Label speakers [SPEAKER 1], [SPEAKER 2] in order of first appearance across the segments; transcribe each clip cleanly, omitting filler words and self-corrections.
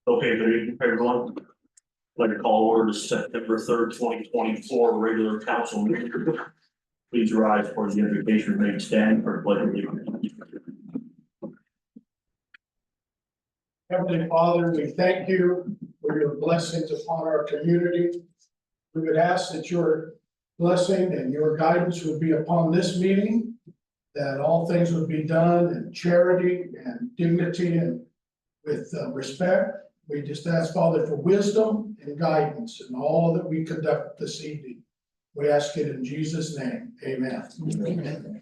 [SPEAKER 1] Okay, good evening, everyone. I'd like to call order to September 3rd, 2024, regular council meeting. Please rise for the invocation, remain standing for the pledge of allegiance.
[SPEAKER 2] Heavenly Father, we thank you for your blessings upon our community. We would ask that your blessing and your guidance would be upon this meeting, that all things would be done in charity and dignity and with respect. We just ask, Father, for wisdom and guidance in all that we conduct this evening. We ask it in Jesus' name. Amen.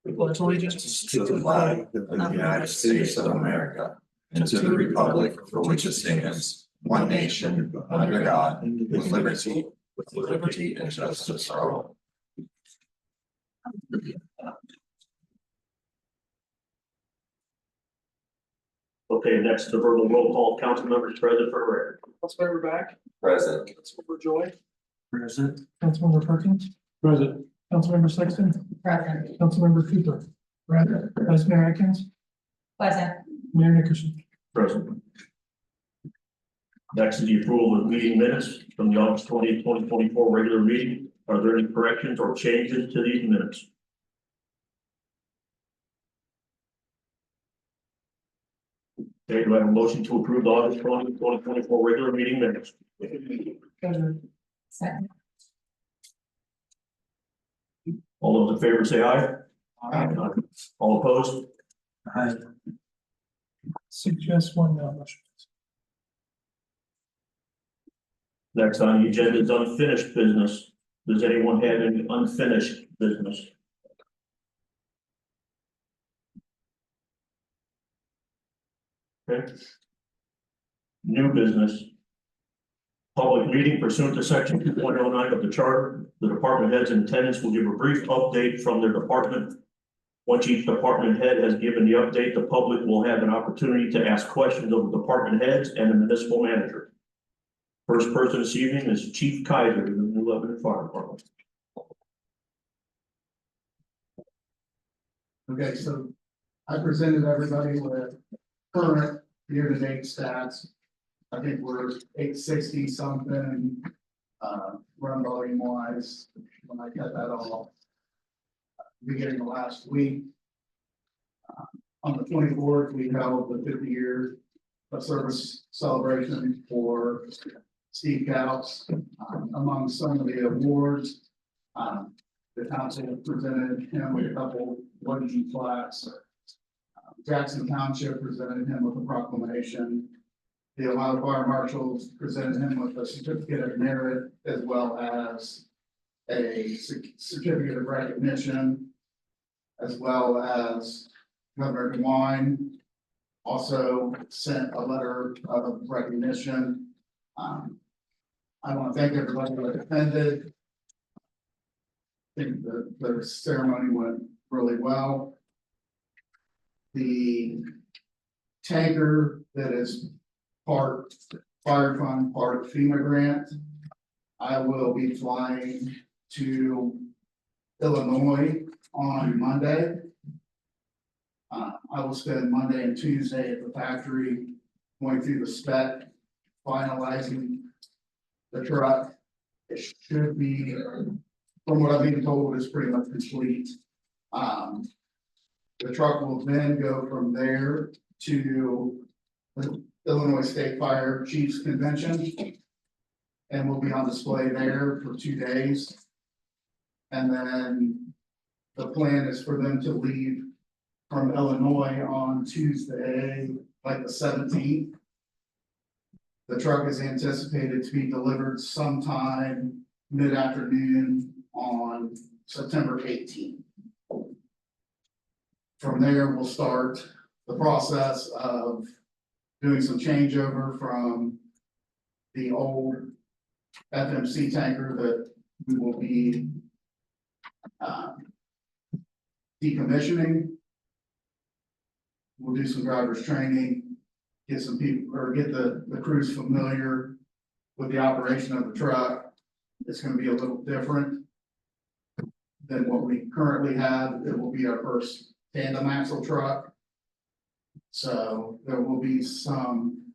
[SPEAKER 3] We pledge allegiance to the flag of the United States of America and to the republic for which it stands, one nation, under God, with liberty and justice for all.
[SPEAKER 1] Okay, next the verbal roll call, council members present for the record.
[SPEAKER 4] Councilmember Back,
[SPEAKER 3] Present.
[SPEAKER 4] Councilmember Joy,
[SPEAKER 1] Present.
[SPEAKER 4] Councilmember Perkins,
[SPEAKER 2] Present.
[SPEAKER 4] Councilmember Sexton, Councilmember Cooper, Vice Mayor Atkins,
[SPEAKER 5] Present.
[SPEAKER 4] Mayor Nickerson.
[SPEAKER 1] Present. Next is the approval of meeting minutes from the August 20th, 2024 regular meeting. Are there any corrections or changes to these minutes? Okay, do I have a motion to approve the August 20th, 2024 regular meeting minutes?
[SPEAKER 5] Second.
[SPEAKER 1] All those in favor say aye.
[SPEAKER 2] Aye.
[SPEAKER 1] All opposed?
[SPEAKER 4] Suggest one motion.
[SPEAKER 1] Next on the agenda is unfinished business. Does anyone have any unfinished business? Okay. New business. Public meeting pursuant to section 2.09 of the charter. The department heads in attendance will give a brief update from their department. Once each department head has given the update, the public will have an opportunity to ask questions of the department heads and the municipal manager. First person this evening is Chief Kaiser of the New Lebanon Fire Department.
[SPEAKER 6] Okay, so I presented everybody with current year-to-date stats. I think we're 860 something, run volume wise, when I cut that off. Beginning of last week. On the 24th, we held the 50-year of service celebration for Steve Couch. Among some of the awards, the council presented him with a couple wooden plaques. Jackson Township presented him with a proclamation. The Ohio Fire Marshals presented him with a certificate of merit as well as a certificate of recognition, as well as Governor DeWine also sent a letter of recognition. I want to thank everybody that attended. I think the ceremony went really well. The tanker that is part fire fund, part FEMA grant, I will be flying to Illinois on Monday. I will spend Monday and Tuesday at the factory going through the spec, finalizing the truck. It should be, from what I've been told, is pretty much complete. The truck will then go from there to the Illinois State Fire Chiefs Convention and will be on display there for 2 days. And then the plan is for them to leave from Illinois on Tuesday, like the 17th. The truck is anticipated to be delivered sometime mid-afternoon on September 18th. From there, we'll start the process of doing some changeover from the old FMC tanker that we will be decommissioning. We'll do some drivers training, get some people or get the crews familiar with the operation of the truck. It's going to be a little different than what we currently have. It will be our first tandem axle truck. So there will be some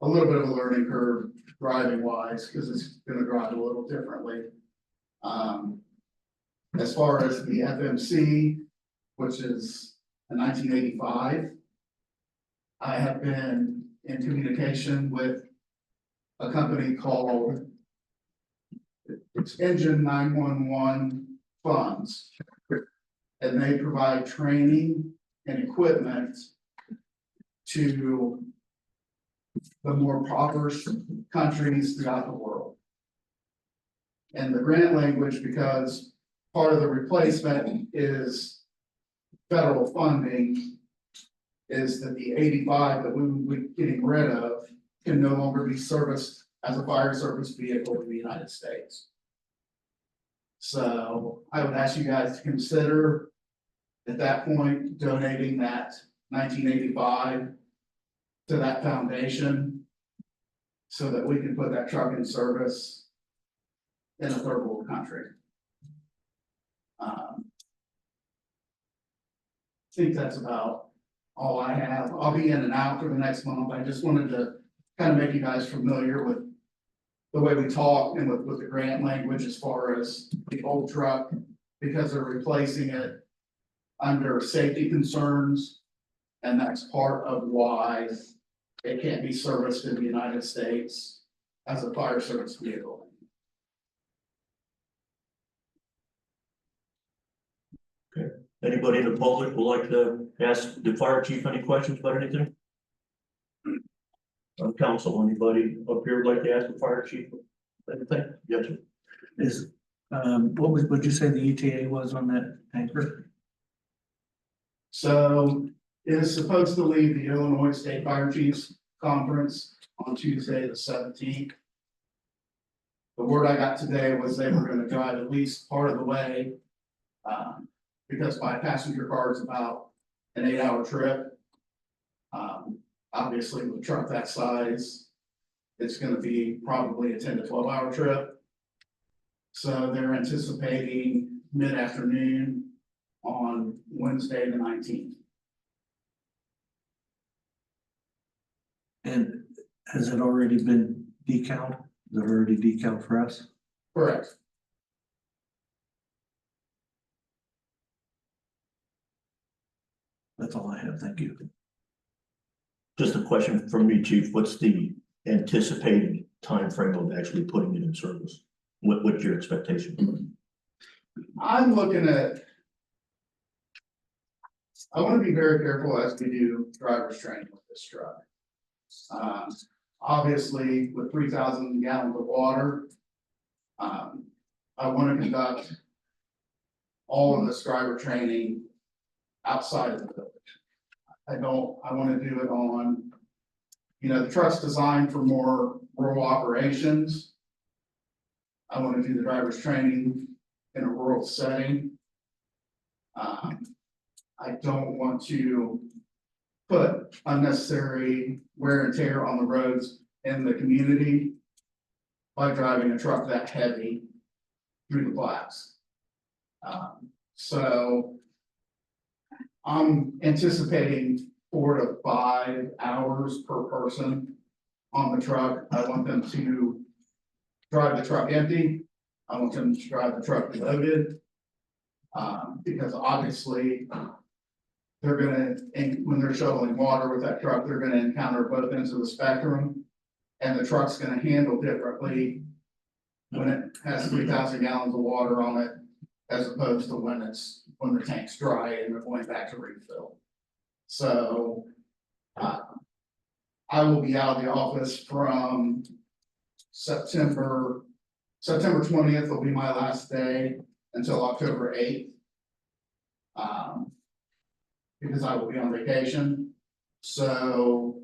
[SPEAKER 6] a little bit of a learning curve driving wise, because it's gonna drive a little differently. As far as the FMC, which is a 1985, I have been in communication with a company called it's Engine 911 Funds. And they provide training and equipment to the more impoverished countries throughout the world. And the grant language, because part of the replacement is federal funding, is that the 85 that we would be getting rid of can no longer be serviced as a fire service vehicle in the United States. So I would ask you guys to consider at that point donating that 1985 to that foundation so that we can put that truck in service in a third world country. I think that's about all I have. I'll be in and out for the next month. I just wanted to kind of make you guys familiar with the way we talk and with the grant language as far as the old truck, because they're replacing it under safety concerns. And that's part of why it can't be serviced in the United States as a fire service vehicle.
[SPEAKER 1] Anybody in the public would like to ask the fire chief any questions about anything? On council, anybody up here would like to ask the fire chief anything? Yes, sir.
[SPEAKER 4] Is, what'd you say the ETA was on that tanker?
[SPEAKER 6] So it is supposed to leave the Illinois State Fire Chiefs Conference on Tuesday, the 17th. The word I got today was they were gonna drive at least part of the way. Because my passenger car is about an 8-hour trip. Obviously with a truck that size, it's gonna be probably a 10 to 12-hour trip. So they're anticipating mid-afternoon on Wednesday, the 19th.
[SPEAKER 4] And has it already been decaled? Is it already decaled for us?
[SPEAKER 6] Correct.
[SPEAKER 4] That's all I have. Thank you.
[SPEAKER 1] Just a question from me, chief. What's the anticipated time frame of actually putting it in service? What's your expectation?
[SPEAKER 6] I'm looking at. I want to be very careful as we do driver's training with this truck. Obviously, with 3,000 gallons of water, I want to conduct all of this driver training outside of the village. I want to do it on, the truck's designed for more rural operations. I want to do the driver's training in a rural setting. I don't want to put unnecessary wear and tear on the roads in the community by driving a truck that heavy through the flats. So I'm anticipating 4 to 5 hours per person on the truck. I want them to drive the truck empty. I want them to drive the truck loaded. Because obviously they're gonna, when they're shoveling water with that truck, they're gonna encounter both ends of the spectrum. And the truck's gonna handle differently when it has 3,000 gallons of water on it, as opposed to when the tank's dry and they're going back to refill. So, I will be out of the office from September 20th will be my last day until October 8th. Because I will be on vacation. So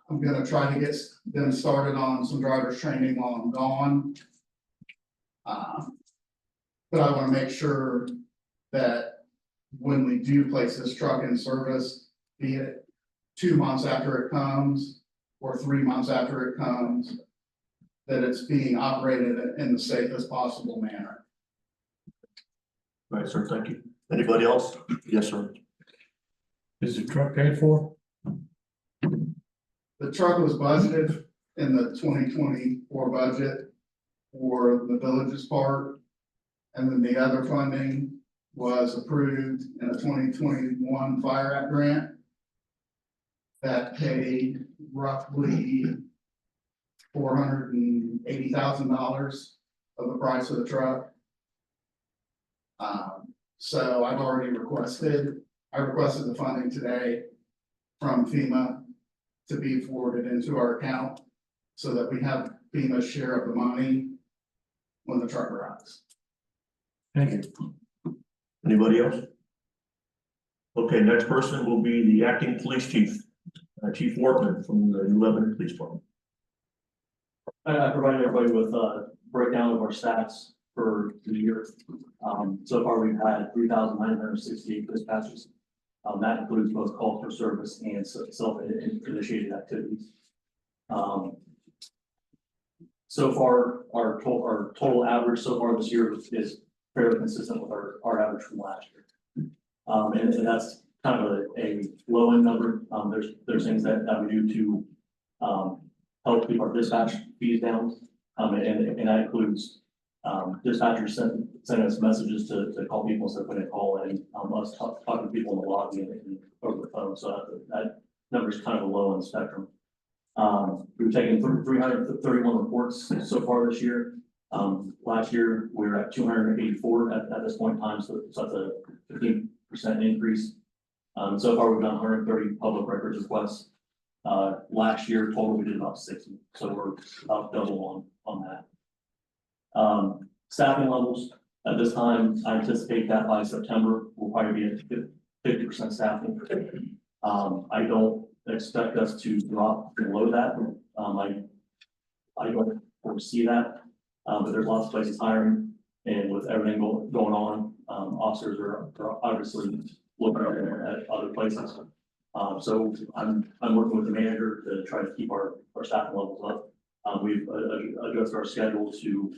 [SPEAKER 6] I'm gonna try to get them started on some driver's training while I'm gone. But I wanna make sure that when we do place this truck in service, be it 2 months after it comes or 3 months after it comes, that it's being operated in the safest possible manner.
[SPEAKER 1] Right, sir, thank you. Anybody else? Yes, sir.
[SPEAKER 5] Is the truck paid for?
[SPEAKER 6] The truck was budgeted in the 2024 budget for the village's part. And then the other funding was approved in a 2021 Fire Act grant that paid roughly $480,000 of the price of the truck. So I've already requested the funding today from FEMA to be forwarded into our account so that we have FEMA's share of the money when the truck arrives.
[SPEAKER 1] Thank you. Anybody else? Okay, next person will be the acting police chief, Chief Workman from the Lebanon Police Department.
[SPEAKER 5] I provided everybody with a breakdown of our stats for the year. So far, we've had 3,968 dispatches. That includes both call for service and self-initiated activities. So far, our total average so far this year is fairly consistent with our average from last year. And that's kind of a low end number. There's things that we do to help keep our dispatch fees down. And that includes dispatchers sending us messages to call people instead of putting a call in, us talking to people in the lobby and over the phone. So that number is kind of a low on the spectrum. We've taken 331 reports so far this year. Last year, we were at 284 at this point in time, so that's a 15% increase. So far, we've done 130 public records requests. Last year, total, we did about 60, so we're about double on that. Staffing levels, at this time, I anticipate that by September, we'll probably be at 50% staffing. I don't expect us to drop below that. I don't foresee that, but there's lots of places hiring, and with everything going on, officers are obviously looking at other places. So I'm working with the manager to try to keep our staffing levels up. We've adjusted our schedule to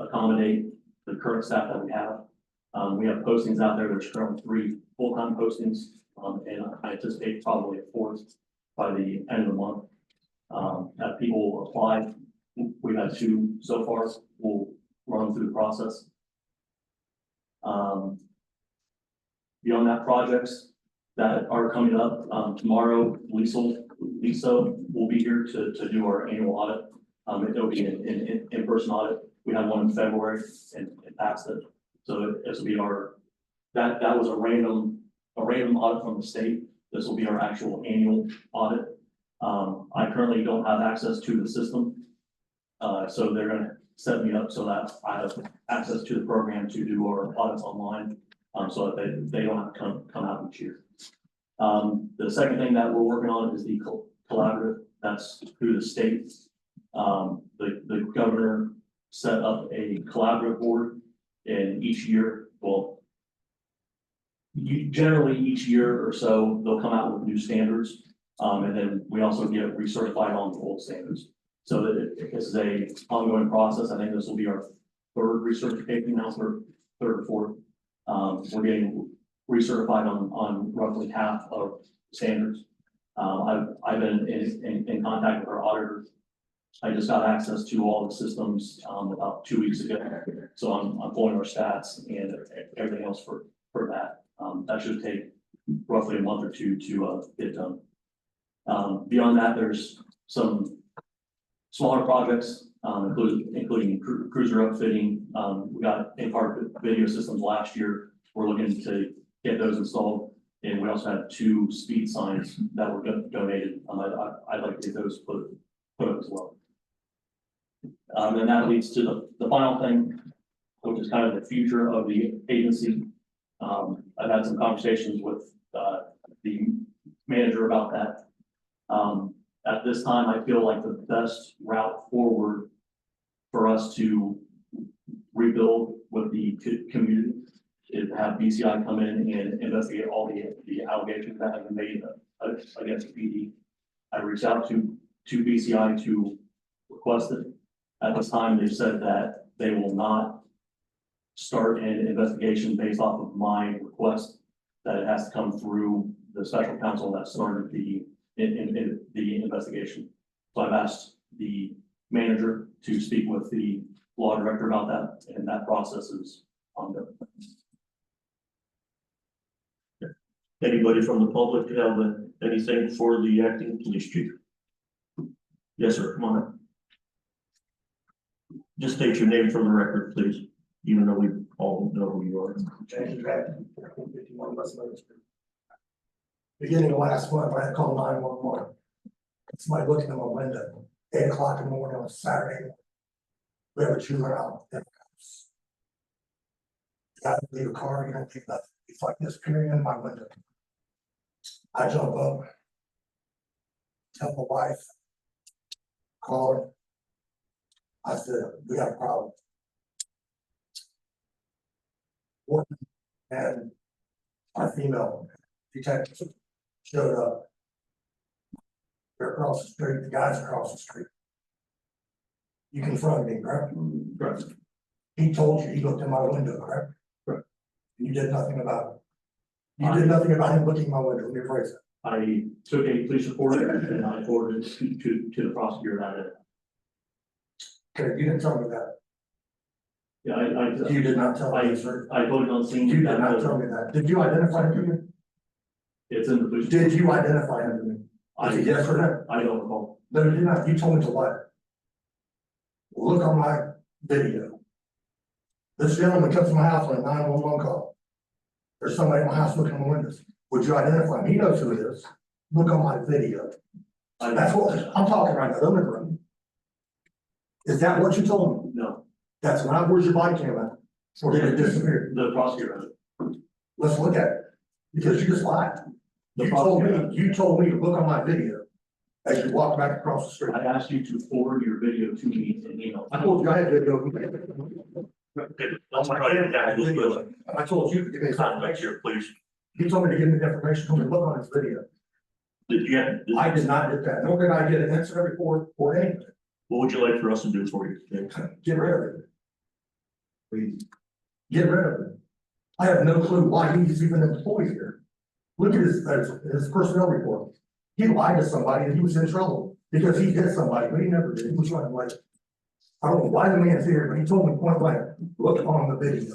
[SPEAKER 5] accommodate the current staff that we have. We have postings out there. There's currently 3 full-time postings, and I anticipate probably a 4th by the end of the month. Have people apply. We've had 2 so far. We'll run them through the process. Beyond that, projects that are coming up, tomorrow, Lisa will be here to do our annual audit. It'll be an in-person audit. We had one in February and passed it. So this will be that was a random audit from the state. This will be our actual annual audit. I currently don't have access to the system. So they're gonna set me up so that I have access to the program to do our audits online, so that they don't have to come out each year. The second thing that we're working on is the collaborative. That's through the state. The governor set up a collaborative board, and each year, generally each year or so, they'll come out with new standards. And then we also get recertified on the old standards. So that this is a ongoing process. I think this will be our 3rd recertification now, third or 4th. We're getting recertified on roughly half of standards. I've been in contact with our auditor. I just got access to all the systems about 2 weeks ago. So I'm pulling our stats and everything else for that. That should take roughly a month or 2 to get done. Beyond that, there's some smaller projects, including cruiser upfitting. We got in-car video systems last year. We're looking to get those installed. And we also have 2 speed signs that were donated. I'd like to get those put up as well. And that leads to the final thing, which is kind of the future of the agency. I've had some conversations with the manager about that. At this time, I feel like the best route forward for us to rebuild with the community is to have BCI come in and investigate all the allegations that have been made against the PD. I reached out to BCI to request it. At this time, they said that they will not start an investigation based off of my request, that it has to come through the special counsel that started the investigation. So I've asked the manager to speak with the law director about that, and that process is ongoing.
[SPEAKER 1] Anybody from the public have anything for the acting police chief? Yes, sir, come on up. Just state your name for the record, please, even though we all know who you are.
[SPEAKER 7] Beginning of last month, I had to call 911. Somebody looking in my window, 8 o'clock in the morning on Saturday. We have a juvenile in the house. You gotta leave a car, you don't think nothing. It's like this peering in my window. I jump up. Tell my wife. Call her. I said, we got a problem. And our female detective showed up. They're across the street, the guys across the street. You confronted me, correct?
[SPEAKER 5] Correct.
[SPEAKER 7] He told you, he looked in my window, correct?
[SPEAKER 5] Correct.
[SPEAKER 7] You did nothing about it. You did nothing about him looking in my window, let me phrase it.
[SPEAKER 5] I took a police report and I forwarded it to the prosecutor about it.
[SPEAKER 7] Okay, you didn't tell me that.
[SPEAKER 5] Yeah,
[SPEAKER 7] You did not tell me, sir.
[SPEAKER 5] I voted on scene.
[SPEAKER 7] You did not tell me that. Did you identify him to me?
[SPEAKER 5] It's in the police.
[SPEAKER 7] Did you identify him to me? Is it yes or no?
[SPEAKER 5] I don't recall.
[SPEAKER 7] No, you did not. You told me to lie. Look on my video. This gentleman comes to my house on a 911 call. There's somebody in my house looking in the windows. Would you identify him? He knows who it is. Look on my video. That's what I'm talking right now. Don't interrupt me. Is that what you told me?
[SPEAKER 5] No,
[SPEAKER 7] That's not, where's your body cam at? Or did it disappear?
[SPEAKER 5] the prosecutor has it.
[SPEAKER 7] Let's look at it. Because you just lied.
[SPEAKER 5] The
[SPEAKER 7] You
[SPEAKER 5] prosecutor.
[SPEAKER 7] told me to look on my video as you walk back across the street.
[SPEAKER 5] I asked you to forward your video to me in email.
[SPEAKER 7] I told you I had video.
[SPEAKER 1] Okay, let's try it again. We'll do it.
[SPEAKER 7] I told you to give me a
[SPEAKER 1] Contact here, please.
[SPEAKER 7] He told me to give me the information, told me to look on his video.
[SPEAKER 1] Did you,
[SPEAKER 7] I did not get that. Nor did I get an incident report or anything.
[SPEAKER 1] what would you like for us to do for you today?
[SPEAKER 7] Get rid of it. Please. Get rid of it. I have no clue why he's even employed here. Look at his personnel report. He lied to somebody and he was in trouble because he hit somebody, but he never did. He was running late. I don't know why the man's here, but he told me point blank, look on the video.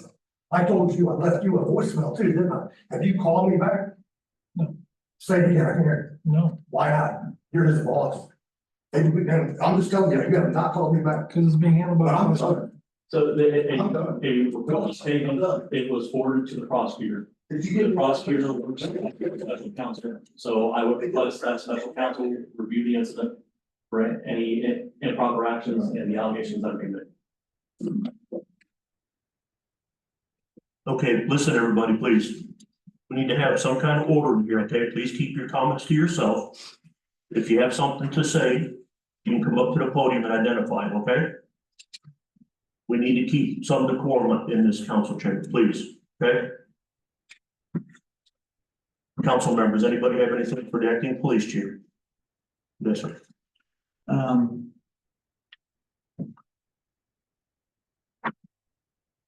[SPEAKER 7] I told you, I left you a voicemail too, didn't I? Have you called me back?
[SPEAKER 4] No.
[SPEAKER 7] Say it again, I can hear you.
[SPEAKER 4] No,
[SPEAKER 7] Why not? You're his boss. And I'm just telling you, you have not called me back.
[SPEAKER 4] because it's being handled
[SPEAKER 7] But
[SPEAKER 4] by.
[SPEAKER 7] I'm done.
[SPEAKER 5] So
[SPEAKER 7] I'm done.
[SPEAKER 5] it was forwarded to the prosecutor.
[SPEAKER 7] Did you
[SPEAKER 5] The
[SPEAKER 7] get
[SPEAKER 5] prosecutor works with the special counsel, so I would request that special counsel review the incident for any improper actions and the allegations that are being made.
[SPEAKER 1] Okay, listen, everybody, please. We need to have some kind of order in here, okay? Please keep your comments to yourself. If you have something to say, you can come up to the podium and identify it, okay? We need to keep some decorum in this council chamber, please, okay? Council members, anybody have anything for the acting police chief? Yes, sir.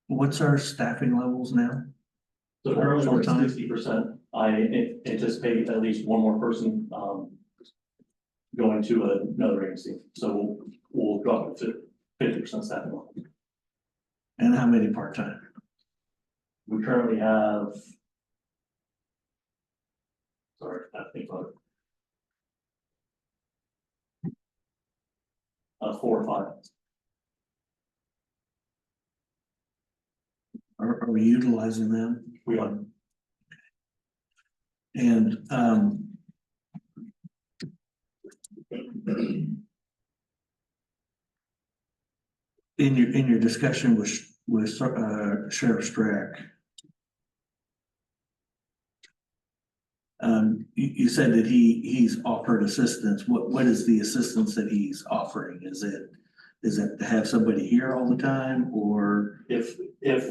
[SPEAKER 8] What's our staffing levels now?
[SPEAKER 5] So currently we're
[SPEAKER 8] Full-time.
[SPEAKER 5] 60%. I anticipate at least one more person, going to another agency. So we'll drop it to 50% staffing level.
[SPEAKER 8] And how many part-time?
[SPEAKER 5] We currently have. Sorry, I think about it. 4 or 5.
[SPEAKER 8] Are we utilizing them?
[SPEAKER 5] We are.
[SPEAKER 8] And, in your discussion with Sheriff Strack, you said that he's offered assistance. What is the assistance that he's offering? Is it to have somebody here all the time, or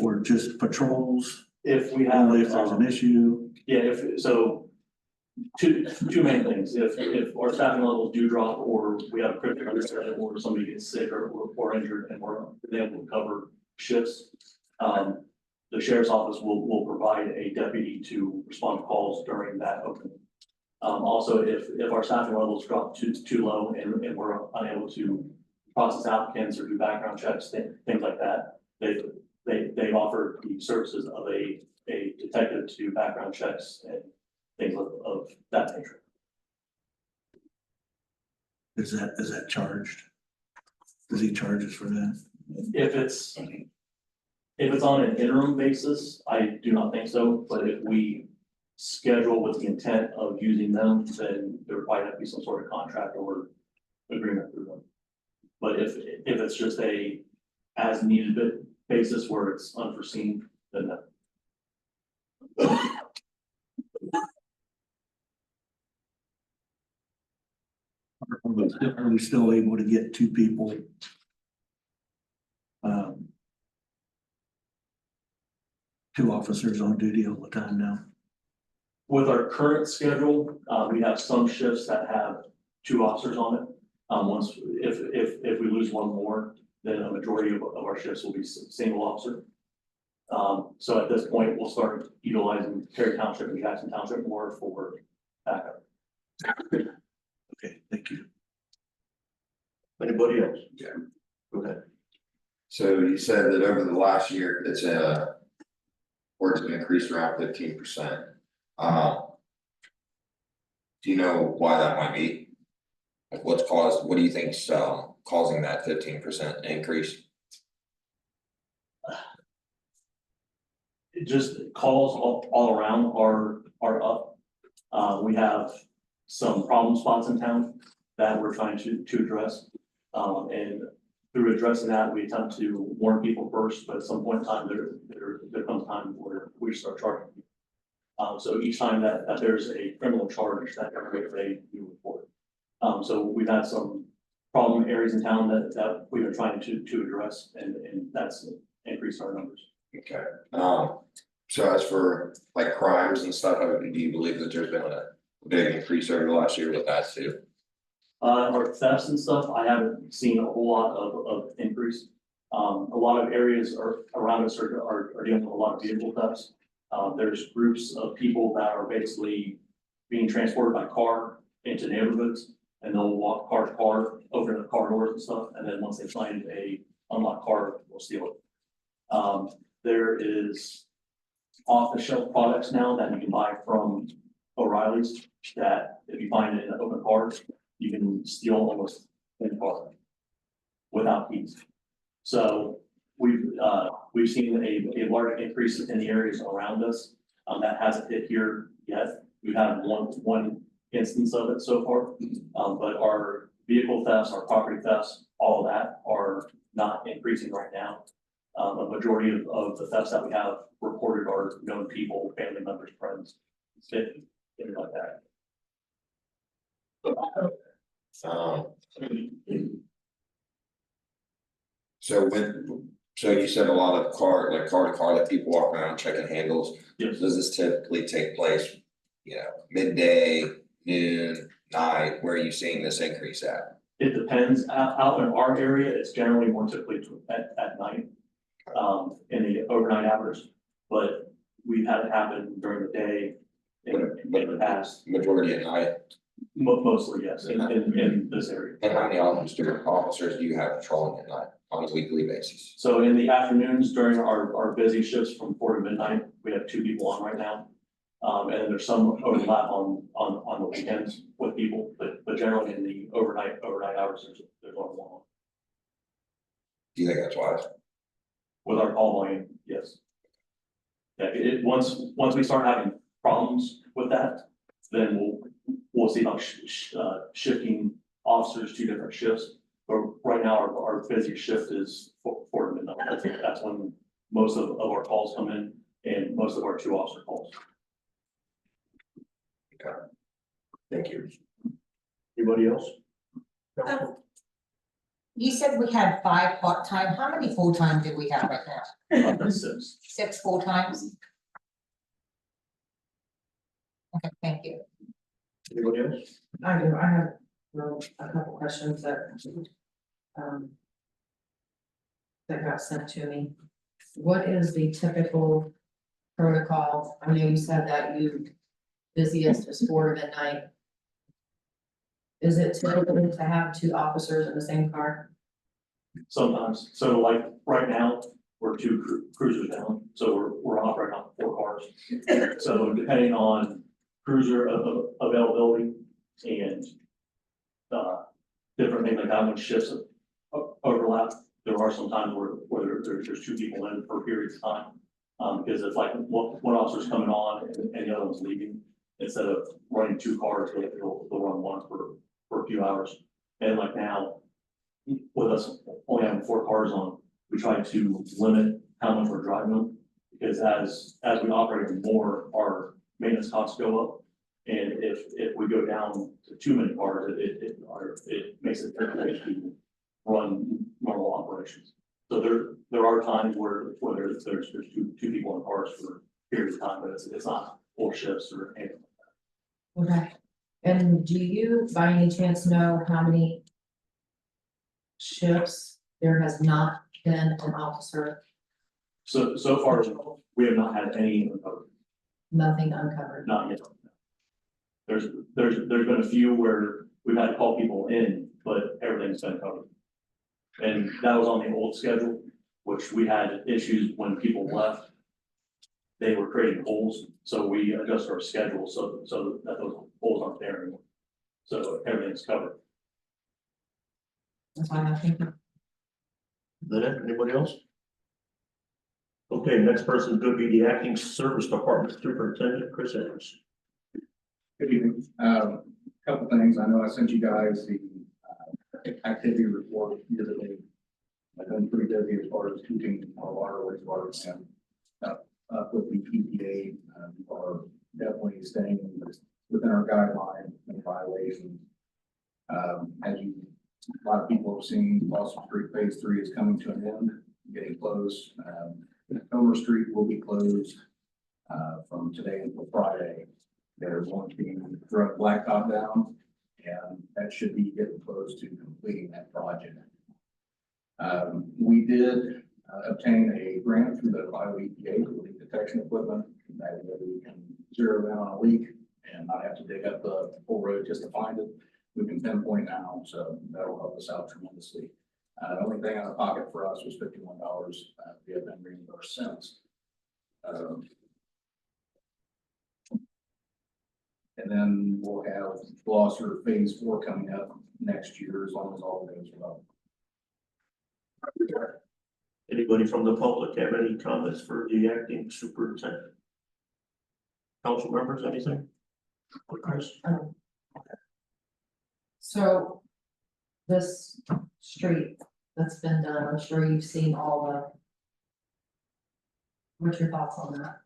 [SPEAKER 8] or just patrols
[SPEAKER 5] If we have.
[SPEAKER 8] only if there's an issue?
[SPEAKER 5] Yeah, two main things. If our staffing levels do drop, or we have critical understaffing, or somebody gets sick or injured and we're able to cover shifts, the sheriff's office will provide a deputy to respond to calls during that opening. Also, if our staffing levels drop too low and we're unable to process applicants or do background checks, things like that, they offer the services of a detective to do background checks and things of that nature.
[SPEAKER 8] Is that charged? Does he charge us for that?
[SPEAKER 5] If it's on an interim basis, I do not think so, but if we schedule with the intent of using them, then there would probably have to be some sort of contract or agreement through them. But if it's just a as needed basis where it's unforeseen, then no.
[SPEAKER 8] Are we still able to get two people? Two officers on duty all the time now?
[SPEAKER 5] With our current schedule, we have some shifts that have 2 officers on it. Once, if we lose one more, then a majority of our shifts will be single officer. So at this point, we'll start utilizing Perry Township and Jackson Township more for backup.
[SPEAKER 8] Okay, thank you.
[SPEAKER 1] Anybody else?
[SPEAKER 3] Yeah.
[SPEAKER 1] Go ahead.
[SPEAKER 3] So you said that over the last year, it's words have increased around 15%. Do you know why that might be? Like what do you think's causing that 15% increase?
[SPEAKER 5] It just calls all around are up. We have some problem spots in town that we're trying to address. And through addressing that, we attempt to warn people first, but at some point in time, there comes time where we start charging people. So each time that there's a criminal charge, that they do report. So we've had some problem areas in town that we've been trying to address, and that's increased our numbers.
[SPEAKER 3] Okay, so as for like crimes and stuff, do you believe that there's been a big increase over the last year with that too?
[SPEAKER 5] Our thefts and stuff, I haven't seen a whole lot of increase. A lot of areas around us are dealing with a lot of vehicle thefts. There's groups of people that are basically being transported by car into neighborhoods, and they'll walk car to car, open the car doors and stuff, and then once they find a unlocked car, they'll steal it. There is off-the-shelf products now that you can buy from O'Reilly's that if you find it in an open car, you can steal almost any car without keys. So we've seen a large increase in the areas around us. That hasn't hit here yet. We've had one instance of it so far. But our vehicle thefts, our property thefts, all of that are not increasing right now. A majority of the thefts that we have reported are known people, family members, friends, things like that.
[SPEAKER 3] So you said a lot of car to car that people walk around checking handles.
[SPEAKER 5] Yes.
[SPEAKER 3] Does this typically take place, midday, noon, night? Where are you seeing this increase at?
[SPEAKER 5] It depends. Out in our area, it's generally more typically at night, in the overnight hours. But we've had it happen during the day in the past.
[SPEAKER 3] Majority at night.
[SPEAKER 5] Mostly, yes, in this area.
[SPEAKER 3] And how many officers do you have patrolling at night on a weekly basis?
[SPEAKER 5] So in the afternoons during our busy shifts from 4 to midnight, we have 2 people on right now. And then there's some overlap on the weekends with people, but generally in the overnight hours, there's only one.
[SPEAKER 3] Do you think that's wise?
[SPEAKER 5] With our call volume, yes. Yeah, once we start having problems with that, then we'll see about shifting officers to different shifts. But right now, our busiest shift is 4 to midnight. That's when most of our calls come in and most of our 2 officer calls.
[SPEAKER 3] Okay. Thank you.
[SPEAKER 1] Anybody else?
[SPEAKER 9] You said we had 5 part-time. How many full-time do we have right now?
[SPEAKER 5] That's 6.
[SPEAKER 9] 6 full-times? Okay, thank you.
[SPEAKER 1] Anybody else?
[SPEAKER 10] I do, I have a couple questions that got sent to me. What is the typical protocol? I know you said that you busiest is 4 to midnight. Is it typical to have 2 officers in the same car?
[SPEAKER 5] Sometimes, so like right now, we're 2 cruisers down, so we're operating on 4 cars. So depending on cruiser availability and different things like that, when shifts overlap, there are some times where there's 2 people in for periods of time. Because it's like one officer's coming on and the other one's leaving, instead of running 2 cars, they'll run one for a few hours. And like now, with us only having 4 cars on, we try to limit how much we're driving them. Because as we operate more, our maintenance costs go up. And if we go down to too many cars, it makes it difficult to run normal operations. So there are times where there's 2 people in cars for periods of time, but it's not full shifts or anything.
[SPEAKER 10] Okay. And do you by any chance know how many shifts there has not been an officer,
[SPEAKER 5] So far, we have not had any uncovered,
[SPEAKER 10] nothing uncovered?
[SPEAKER 5] not yet. There's been a few where we've had to call people in, but everything's been covered. And that was on the old schedule, which we had issues when people left. They were creating holes, so we adjusted our schedule so that those holes aren't there anymore. So everything's covered.
[SPEAKER 10] That's why I think.
[SPEAKER 1] That it? Anybody else? Okay, next person is gonna be the acting service department superintendent, Chris Evans.
[SPEAKER 6] Good evening. Couple things. I know I sent you guys the activity report the other day. I've been pretty busy as far as keeping our waterways, water and up with the EPA, are definitely staying within our guideline and violations. As you, a lot of people have seen, Boston Street Phase 3 is coming to an end, getting close. Homer Street will be closed from today until Friday. There's going to be drug blacktop down, and that should be getting close to completing that project. We did obtain a grant through the Ohio EPA for leak detection equipment. That way we can zero in on a leak and not have to dig up the whole road just to find it. We can pinpoint now, so that'll help us out tremendously. The only thing out of pocket for us was $51. We have been reimbursed since. And then we'll have Glosser Phase 4 coming up next year, as long as all goes well.
[SPEAKER 1] Anybody from the public have any comments for the acting superintendent? Council members, anything? Chris?
[SPEAKER 10] So this street that's been done, I'm sure you've seen all the. What's your thoughts on that?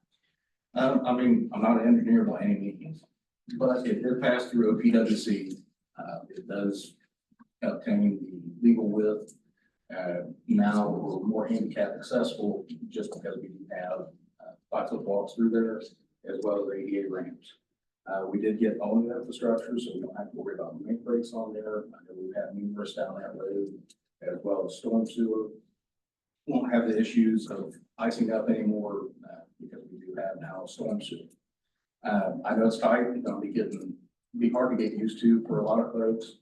[SPEAKER 6] I mean, I'm not an engineer by any means, but it did pass through a PWC. It does obtain the legal width. Now we're more handicap accessible just because we do have 5-foot walks through there as well as ADA ramps. We did get all new infrastructure, so we don't have to worry about main breaks on there. I know we've had numerous down that road as well as storm sewer. Won't have the issues of icing up anymore because we do have now storm sewer. I know it's tight. It's going to be hard to get used to for a lot of folks.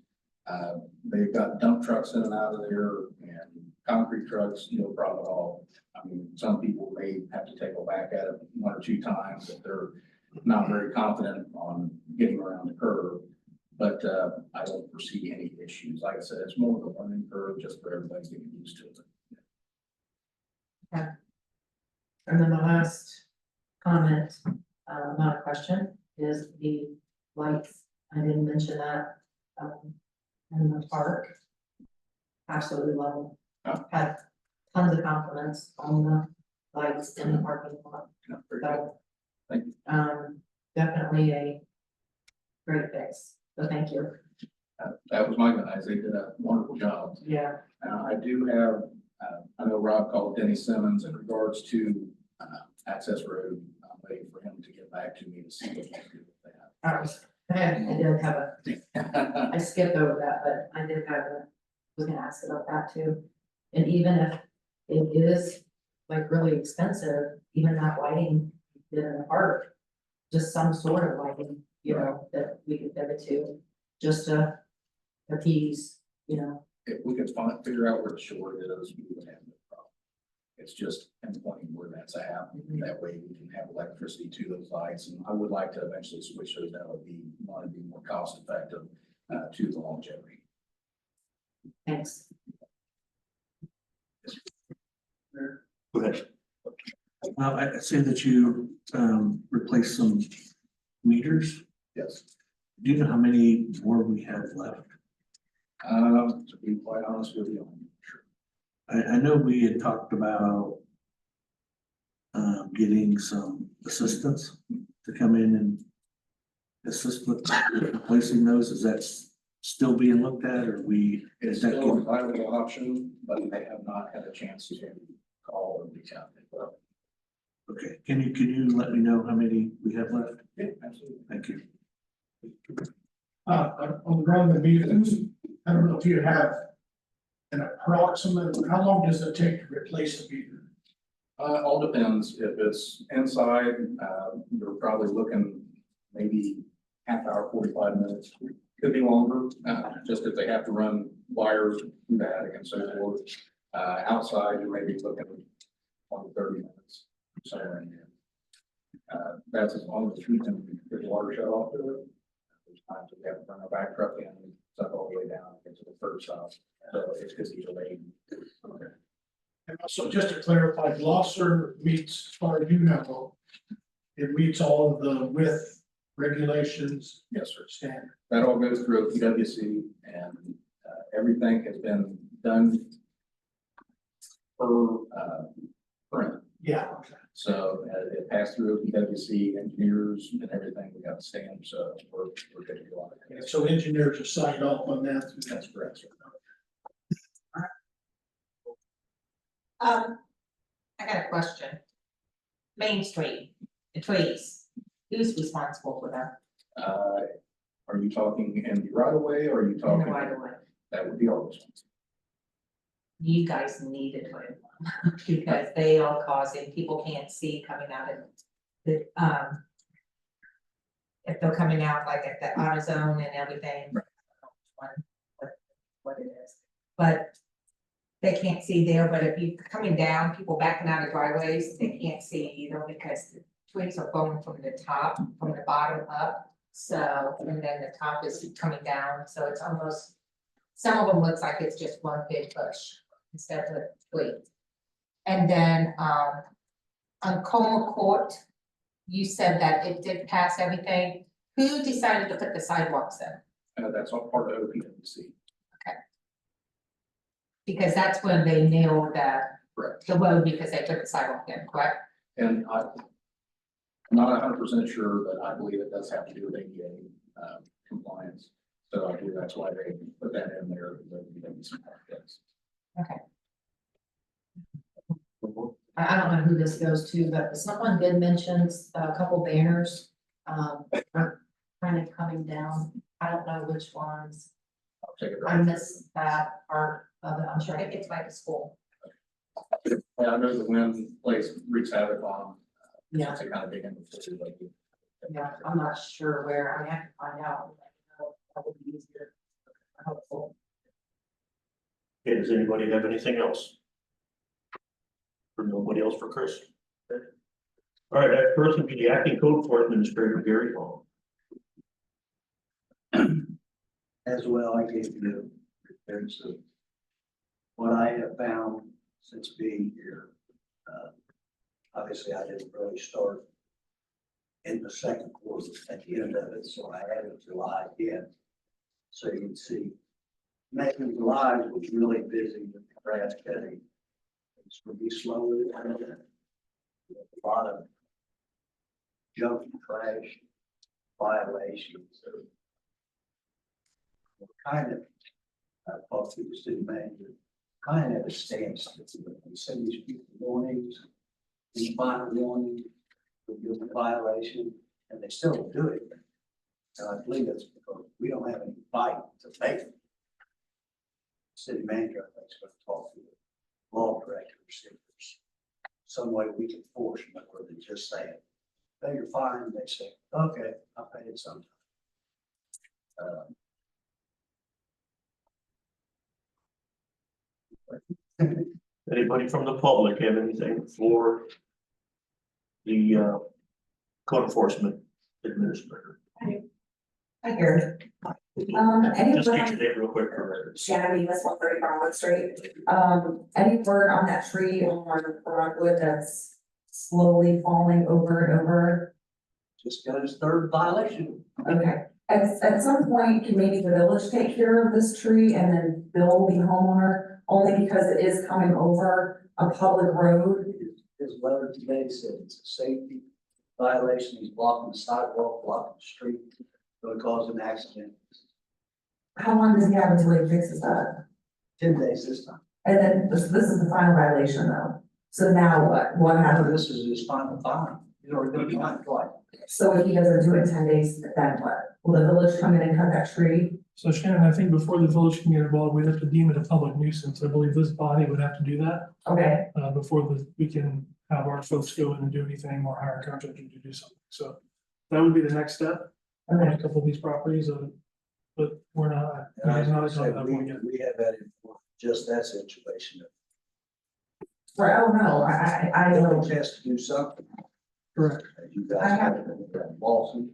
[SPEAKER 6] They've got dump trucks in and out of there and concrete trucks, no problem at all. I mean, some people may have to take a whack at it 1 or 2 times if they're not very confident on getting around the curve. But I don't foresee any issues. Like I said, it's more of a learning curve just for everybody getting used to it.
[SPEAKER 10] Okay. And then my last comment, not a question, is the lights. I didn't mention that, in the park. Absolutely love them. Had tons of compliments on the lights in the parking lot. So, definitely a great fix. So thank you.
[SPEAKER 6] That was my guys. They did a wonderful job.
[SPEAKER 10] Yeah.
[SPEAKER 6] I do have, I know Rob called Denny Simmons in regards to Access Road. I'm waiting for him to get back to me to see what he can do with that.
[SPEAKER 10] I did have I skipped over that, but I did was gonna ask about that too. And even if it is like really expensive, even that lighting did in the park just some sort of lighting, you know, that we could pivot to, just to appease, you know.
[SPEAKER 3] If we could figure out where the shore is, we would have no problem. It's just pinpointing where that's at. That way we can have electricity to those lights. And I would like to eventually switch those out. Would be, want to be more cost effective to the longevity.
[SPEAKER 10] Thanks.
[SPEAKER 1] Go ahead.
[SPEAKER 8] I say that you, replace some meters.
[SPEAKER 3] Yes.
[SPEAKER 8] Do you know how many more we have left?
[SPEAKER 3] To be quite honest with you, I'm not sure.
[SPEAKER 8] I know we had talked about getting some assistants to come in and assist with replacing those. Is that still being looked at, or
[SPEAKER 3] It's
[SPEAKER 8] is that
[SPEAKER 3] still a viable option, but they have not had a chance to call or reach out.
[SPEAKER 8] okay? Can you let me know how many we have left?
[SPEAKER 3] Yeah, absolutely.
[SPEAKER 8] Thank you.
[SPEAKER 2] On run the meters, I don't know if you have an approximate, how long does it take to replace a meter?
[SPEAKER 3] All depends. If it's inside, you're probably looking maybe half hour, 45 minutes. Could be longer, just if they have to run wires through the attic and so forth. Outside, you may be looking 20, 30 minutes, somewhere in there. That's as long as we can get the water shut off to it. There's times we have to run our back truck in and suck all the way down into the first house. So it's just delayed. Okay.
[SPEAKER 2] And also, just to clarify, Gloucester meets, as far as you know, it meets all of the width regulations.
[SPEAKER 3] Yes, sir.
[SPEAKER 2] Standard.
[SPEAKER 3] That all goes through PWC and everything has been done per print.
[SPEAKER 2] Yeah, okay.
[SPEAKER 3] So it passed through PWC engineers and everything. We got the stamp, so we're good to go on
[SPEAKER 2] Yeah,
[SPEAKER 3] it.
[SPEAKER 2] so engineers are signed off on that.
[SPEAKER 3] That's correct, sir.
[SPEAKER 9] I got a question. Main Street, the trees, who's responsible for them?
[SPEAKER 3] Are you talking in the right of way or are you
[SPEAKER 9] In the
[SPEAKER 3] talking?
[SPEAKER 9] right of way?
[SPEAKER 3] That would be our responsibility.
[SPEAKER 9] You guys need to put them, because they are causing, people can't see coming out of the, if they're coming out like at the auto zone and everything. What it is, but they can't see there, but if you coming down, people backing out of driveways, they can't see either because the twigs are going from the top, from the bottom up. So, and then the top is coming down, so it's almost, some of them looks like it's just one big bush instead of a twig. And then, on Como Court, you said that it did pass everything. Who decided to put the sidewalks in?
[SPEAKER 3] That's all part of OPWC.
[SPEAKER 9] Because that's when they nailed
[SPEAKER 3] Correct.
[SPEAKER 9] the road because they took the sidewalk in, correct?
[SPEAKER 3] And I'm not 100% sure, but I believe it does have to do with ADA compliance. So I believe that's why they put that in there.
[SPEAKER 10] I don't know who this goes to, but someone did mention a couple banners, kind of coming down. I don't know which ones.
[SPEAKER 3] I'll take it
[SPEAKER 10] I
[SPEAKER 3] right.
[SPEAKER 10] missed that part of it. I'm sure
[SPEAKER 9] I think it's by the school.
[SPEAKER 3] Yeah, I know the wind plays wreaks havoc on.
[SPEAKER 10] Yeah.
[SPEAKER 3] To kind of dig into it, like.
[SPEAKER 10] Yeah, I'm not sure where. I have to find out. That would be easier. Helpful.
[SPEAKER 1] Okay, does anybody have anything else? For nobody else for Chris? Okay. All right, that person be the acting code enforcement administrator, Gary Long.
[SPEAKER 11] As well, I gave you reports of what I have found since being here. Obviously, I didn't really start in the second quarter at the end of it, so I added July in. So you can see, May and July was really busy with the grass cutting. It's going to be slower than that. A lot of junk and trash violations. Kind of, I talked to the city manager, kind of at a standstill. We send these people warnings, these final warnings, we give them a violation, and they still don't do it. And I believe that's because we don't have any fight to make. City manager, I think, is going to talk to the law director, see if there's some way we can force them, rather than just saying, pay your fine, they say, okay, I'll pay it sometime.
[SPEAKER 1] Anybody from the public have anything for the code enforcement administrator?
[SPEAKER 12] Hi, Gary. Any
[SPEAKER 1] Just
[SPEAKER 12] word
[SPEAKER 1] get your
[SPEAKER 12] on
[SPEAKER 1] name real quick for records.
[SPEAKER 12] Shannon, West 130 Broadwood Street? Any word on that tree on Broadwood that's slowly falling over and over?
[SPEAKER 11] Just got his third violation.
[SPEAKER 12] Okay, at some point, can maybe the village take care of this tree and then bill the homeowner? Only because it is coming over a public road?
[SPEAKER 11] His letter today said it's a safety violation. He's blocking the sidewalk, blocking the street, going to cause an accident.
[SPEAKER 12] How long does he have until he fixes that?
[SPEAKER 11] 10 days this time.
[SPEAKER 12] And then this is the final violation though. So now what? What happens?
[SPEAKER 11] This is his final fine. He's already been fined twice.
[SPEAKER 12] So if he doesn't do it in 10 days, then what? Will the village come in and cut that tree?
[SPEAKER 4] So Shannon, I think before the village can get involved, we'd have to deem it a public nuisance. I believe this body would have to do that,
[SPEAKER 12] Okay,
[SPEAKER 4] before we can have our folks go in and do anything or hire a contractor to do something. So that would be the next step on
[SPEAKER 12] okay.
[SPEAKER 4] a couple of these properties, but we're not,
[SPEAKER 11] And I
[SPEAKER 4] it's not
[SPEAKER 11] was gonna say,
[SPEAKER 4] at that point yet.
[SPEAKER 11] we have that in for just that situation.
[SPEAKER 12] Right, oh no, I
[SPEAKER 11] The
[SPEAKER 12] don't.
[SPEAKER 11] village has to do something.
[SPEAKER 4] Correct.
[SPEAKER 11] You
[SPEAKER 12] I
[SPEAKER 11] guys
[SPEAKER 12] have-
[SPEAKER 11] have a lawsuit.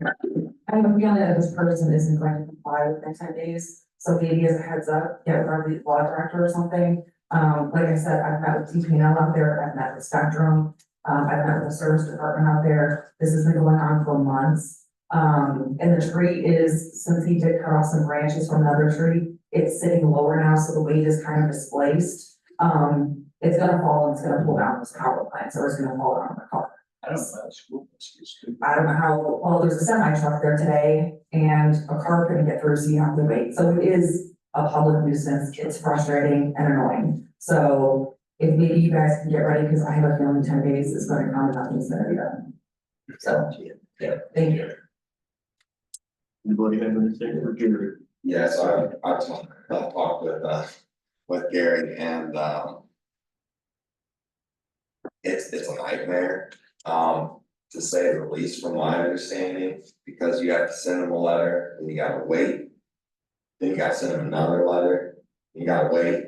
[SPEAKER 12] I have a feeling that this person isn't going to comply within 10 days, so maybe as a heads up, get with our lead law director or something. Like I said, I've met with DPNL out there, I've met with Spectrum, I've met with the service department out there. This has been going on for months. And the tree is, since he did cut off some branches from another tree, it's sitting lower now, so the weight is kind of displaced. It's gonna fall and it's gonna pull down this power plant, or it's gonna fall down on the car.
[SPEAKER 11] I don't know how school bus gets to.
[SPEAKER 12] I don't know how, well, there's a semi truck there today and a car couldn't get through, so you have to wait. So it is a public nuisance. It's frustrating and annoying. So if maybe you guys can get ready, because I have a feeling 10 days is gonna come and nothing's gonna be done. So, yeah, thank you.
[SPEAKER 1] Anybody have anything for Gary?
[SPEAKER 3] Yes, I talked with Gary and, it's a nightmare, to say the least from my understanding, because you have to send them a letter, and you gotta wait. Then you gotta send them another letter, you gotta wait,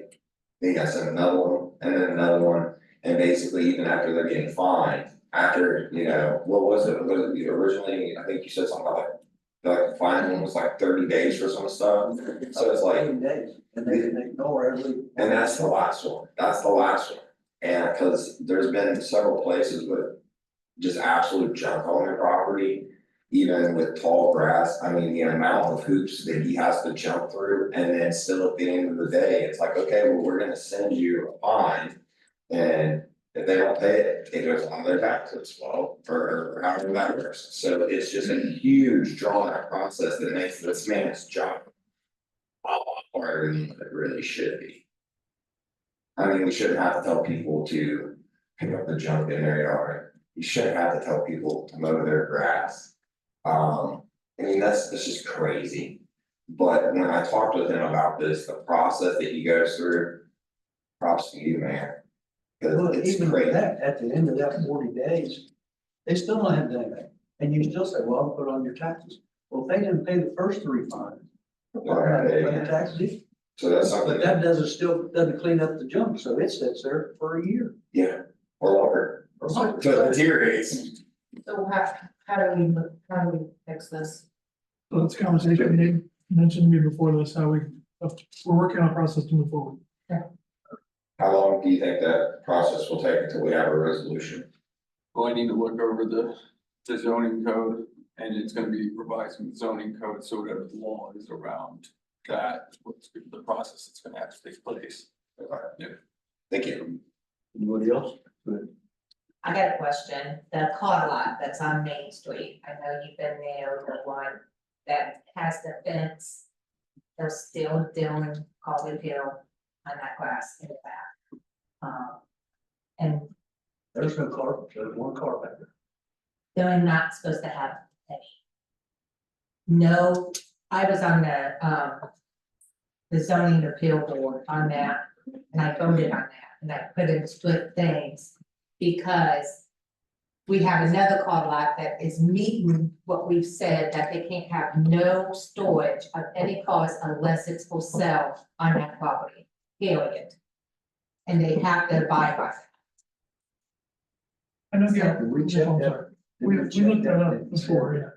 [SPEAKER 3] then you gotta send another one, and then another one, and basically even after they're getting fined, after, what was it originally, I think you said something about the fine one was like 30 days for some stuff, so it's like.
[SPEAKER 11] 7 days, and they ignore every.
[SPEAKER 3] And that's the last one, and cause there's been several places with just absolute junk on their property. Even with tall grass, I mean, the amount of hoops that he has to jump through, and then still at the end of the day, it's like, okay, well, we're gonna send you a fine. And if they don't pay it, it goes on their taxes, well, or however that works, so it's just a huge drawn out process that makes this man's job a lot harder than it really should be. I mean, we shouldn't have to tell people to pick up the junk in their yard. You shouldn't have to tell people to mow their grass. I mean, that's just crazy. But when I talked with him about this, the process that he goes through, props to you, man. Cause
[SPEAKER 11] Well,
[SPEAKER 3] it's
[SPEAKER 11] even
[SPEAKER 3] crazy.
[SPEAKER 11] that, at the end of that 40 days, they still don't have anything. And you still say, well, I'll put it on your taxes. Well, if they didn't pay the first 3 fines, they're not gonna pay the taxes either.
[SPEAKER 3] So that's something
[SPEAKER 11] But that doesn't clean up the junk, so it sits there for a year.
[SPEAKER 3] yeah, or longer,
[SPEAKER 11] Or longer.
[SPEAKER 3] so it deteriorates.
[SPEAKER 10] So how do we fix this?
[SPEAKER 4] So that's a conversation you mentioned to me before this, how we're working on a process to move forward.
[SPEAKER 3] How long do you think that process will take until we have a resolution?
[SPEAKER 13] Well, I need to look over the zoning code, and it's gonna be revising the zoning code, so whatever the law is around that, what's the process that's gonna have to take place. Yeah.
[SPEAKER 3] Thank you.
[SPEAKER 1] Anybody else? Good.
[SPEAKER 9] I got a question, the car lot that's on Main Street, I know you've been there, the one that has the fence. They're still doing Colby Hill on that grass in the back. And
[SPEAKER 11] There's no car, there's one car back there.
[SPEAKER 9] they're not supposed to have any. No, I was on the zoning appeal board on that, and I voted on that, and I put in split things. Because we have another car lot that is meeting what we've said, that they can't have no storage of any cars unless it's for sale on that property, period. And they have to abide by that.
[SPEAKER 4] I know, yeah.
[SPEAKER 11] Did we check
[SPEAKER 4] I'm
[SPEAKER 11] that?
[SPEAKER 4] sorry.
[SPEAKER 11] Did
[SPEAKER 4] We
[SPEAKER 11] check
[SPEAKER 4] looked that
[SPEAKER 11] that
[SPEAKER 4] up before, yeah.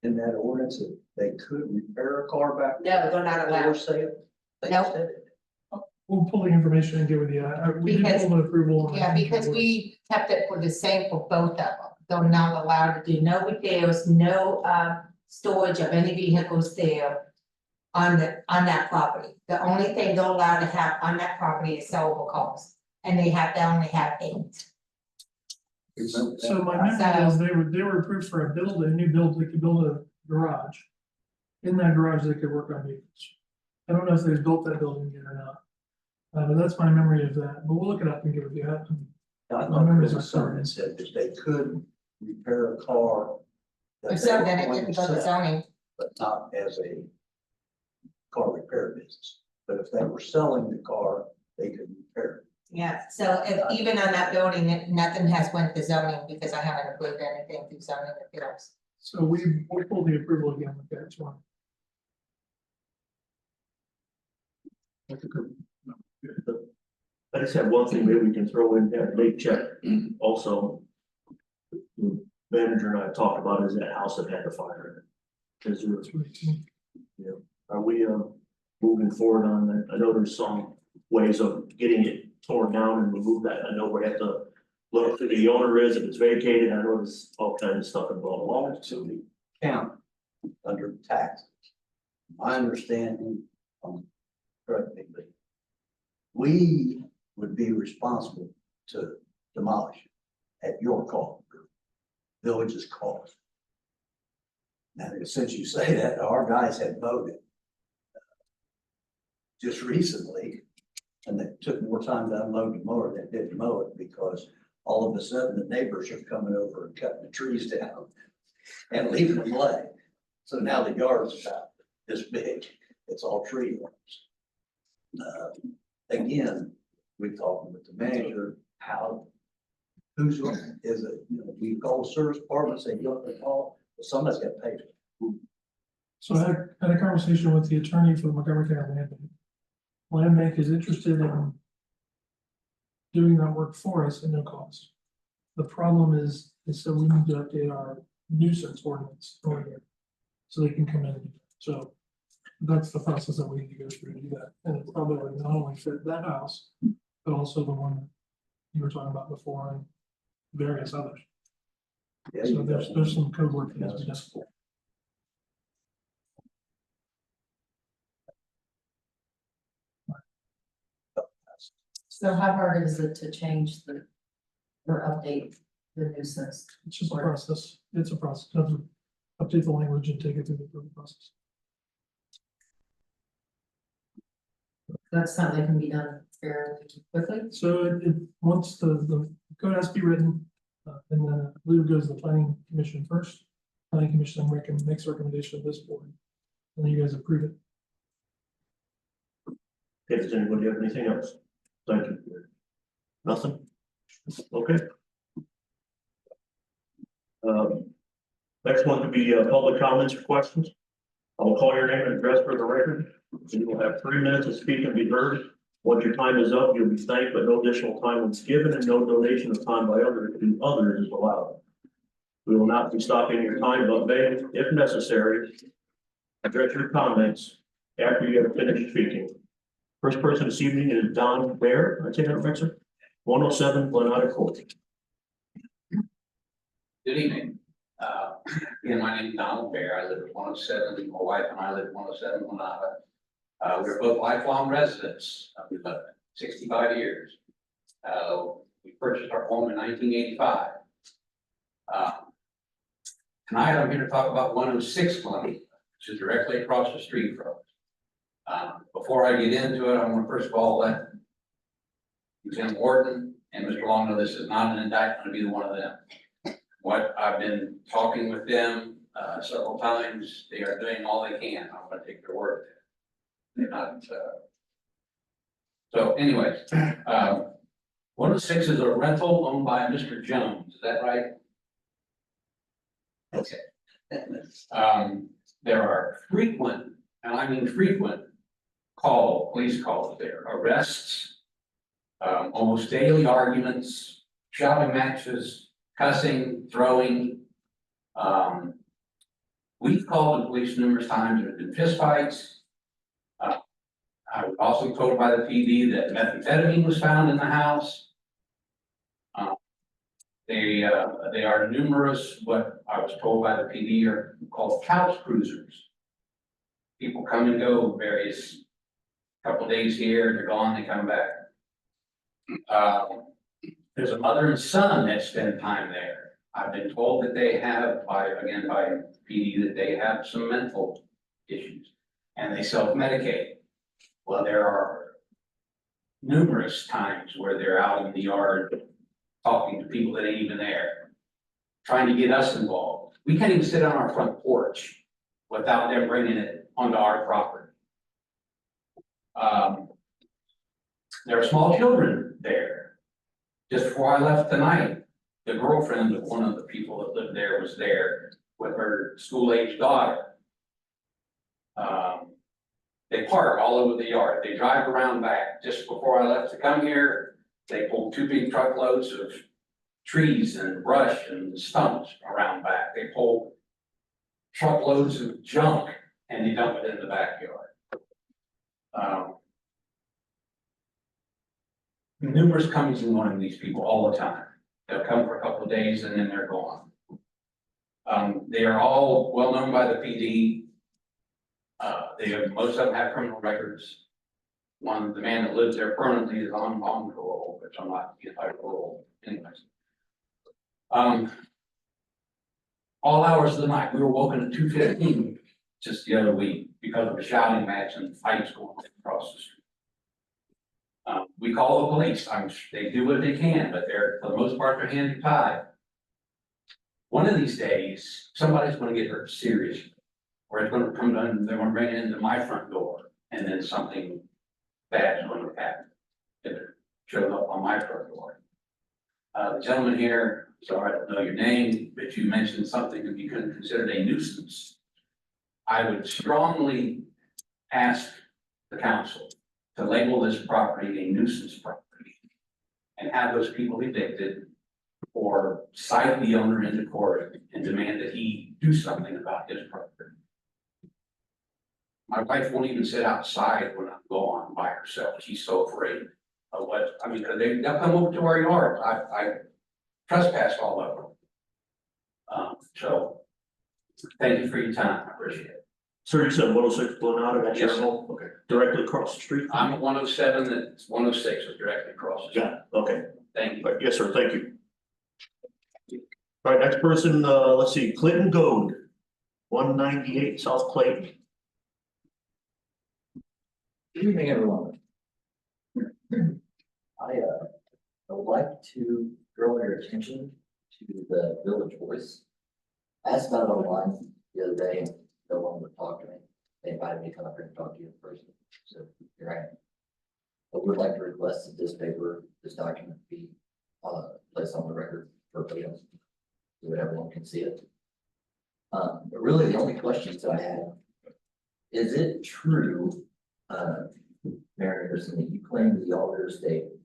[SPEAKER 11] in that ordinance that they could repair a car back?
[SPEAKER 9] No, they're not allowed.
[SPEAKER 11] For sale? They
[SPEAKER 9] Nope.
[SPEAKER 11] said it.
[SPEAKER 4] We'll pull the information and get with you. We did
[SPEAKER 9] Because-
[SPEAKER 4] pull an approval. on-
[SPEAKER 9] Yeah, because we kept it for the same for both of them. They're not allowed to do no repairs, no storage of any vehicles there on that property. The only thing they're allowed to have on that property is sellable cars, and they have to only have 8.
[SPEAKER 11] Remember that?
[SPEAKER 4] So my memory is they were approved for a new build, they could build a garage. In that garage, they could work on vehicles. I don't know if they've built that building yet or not. But that's my memory of that, but we'll look it up and give it to you.
[SPEAKER 11] I thought there was something that said that they could repair a car. that they
[SPEAKER 9] So
[SPEAKER 11] were
[SPEAKER 9] then it
[SPEAKER 11] going
[SPEAKER 9] didn't
[SPEAKER 11] to
[SPEAKER 9] go to
[SPEAKER 11] sell,
[SPEAKER 9] zoning.
[SPEAKER 11] But not as a car repair business. But if they were selling the car, they could repair it.
[SPEAKER 9] Yeah, so if even on that building, nothing has went to zoning because I haven't approved anything through zoning appeals.
[SPEAKER 4] So we'll pull the approval again with that one.
[SPEAKER 1] I just have one thing maybe we can throw in there, late check also. The manager and I talked about is that house that had the fire in it. Is there, are we moving forward on that? I know there's some ways of getting it torn down and remove that. I know we have to look who the owner is, if it's vacated. I know there's all kinds of stuff involved.
[SPEAKER 11] Belongs to the county under taxes. My understanding, correct me, but we would be responsible to demolish it at your call, village's cost. Now, since you say that, our guys had voted just recently, and they took more time to unload the mower than did mow it, because all of a sudden the neighbors are coming over and cutting the trees down and leaving them lay. So now the yard's about this big, it's all tree limbs. Again, we're talking with the manager, who's, is it, we call the service department, say, you have to call, but somebody's got to pay for it.
[SPEAKER 4] So I had a conversation with the attorney for the Montgomery County Land Bank. Land Bank is interested in doing that work for us at no cost. The problem is so we need to update our nuisance ordinance over here, so they can come in and do that. So that's the process that we need to go through to do that. And it probably would not only fit that house, but also the one that you were talking about before and various others.
[SPEAKER 11] Yeah,
[SPEAKER 4] So
[SPEAKER 11] you
[SPEAKER 4] there's
[SPEAKER 11] got-
[SPEAKER 4] some code work that needs to be done.
[SPEAKER 10] So how hard is it to change or update the nuisance?
[SPEAKER 4] It's just a process. It's a process. You have to update the language and take it through the approval process.
[SPEAKER 10] That's something that can be done fairly quickly.
[SPEAKER 4] So once the code has to be written, and then I believe it goes to the planning commission first. Planning commission then makes a recommendation to this board, and then you guys approve it.
[SPEAKER 1] Okay, does anybody have anything else? Thank you. Nothing? Okay. Next one could be public comments or questions. I will call your name and address for the record. You will have 3 minutes to speak and be heard. Once your time is up, you'll be thanked, but no additional time is given and no donation of time by others is allowed. We will not be stopping your time, but may, if necessary, address your comments after you have finished speaking. First person this evening is Don Bear. I take that right, sir? 107 Glenada Court.
[SPEAKER 14] Good evening. Again, my name is Donald Bear. I live at 107. My wife and I live at 107 Glenada. We're both lifelong residents. We've lived 65 years. We purchased our home in 1985. Tonight, I'm here to talk about 106 Glenada, which is directly across the street from us. Before I get into it, I want to first of all let Lieutenant Wharton and Mr. Long know this is not an indictment of either one of them. What I've been talking with them several times, they are doing all they can. I'm going to take their word. They're not. So anyways, 106 is a rental owned by Mr. Jones. Is that right? Okay. There are frequent, and I mean frequent, police calls there, arrests, almost daily arguments, shouting matches, cussing, throwing. We've called the police numerous times, there have been fistfights. I was also told by the PD that methamphetamine was found in the house. They are numerous, what I was told by the PD are called couch cruisers. People come and go various, couple days here, they're gone, they come back. There's a mother and son that spend time there. I've been told that they have, by PD, that they have some mental issues and they self-medicate. Well, there are numerous times where they're out in the yard talking to people that ain't even there, trying to get us involved. We can't even sit on our front porch without them bringing it onto our property. There are small children there. Just before I left tonight, the girlfriend of one of the people that lived there was there with her school-age daughter. They park all over the yard. They drive around back. Just before I left to come here, they pulled 2 big truckloads of trees and brush and stumps around back. They pulled truckloads of junk and they dump it in the backyard. Numerous comings and goings of these people all the time. They'll come for a couple of days and then they're gone. They are all well known by the PD. Most of them have criminal records. The man that lives there permanently is on parole, which I'm not anti-parole anyways. All hours of the night, we were woken at 2:15 just the other week because of a shouting match and fights going on across the street. We call the police. They do what they can, but for the most part, they're hands tied. One of these days, somebody's going to get hurt seriously, or it's going to come down, they're going to bring it into my front door, and then something bad is going to happen if it shows up on my front door. The gentleman here, sorry, I don't know your name, but you mentioned something that you could consider a nuisance. I would strongly ask the council to label this property a nuisance property and have those people evicted or cite the owner into court and demand that he do something about his property. My wife won't even sit outside when I go on by herself. She's so afraid of what, because they'll come over to our yard. I trespass all over them. So thank you for your time. I appreciate it.
[SPEAKER 1] Sir, you said 106 Glenada, that's your
[SPEAKER 14] Yes, sir.
[SPEAKER 1] home? Okay, directly across the street?
[SPEAKER 14] I'm at 107, that's 106 is directly across the street.
[SPEAKER 1] Got it, okay.
[SPEAKER 14] Thank you.
[SPEAKER 1] Right, yes, sir, thank you. All right, next person, let's see, Clinton Gold, 198 South Clayton.
[SPEAKER 15] Good evening, everyone. I would like to draw your attention to the Village Voice. I asked about it online the other day, and no one would talk to me. They invited me to come up here and talk to you in person, so here I am. But would like to request that this document be placed on the record verbatim, so that everyone can see it. But really, the only questions that I have, is it true, Mayor Anderson, that you claim the auditor stated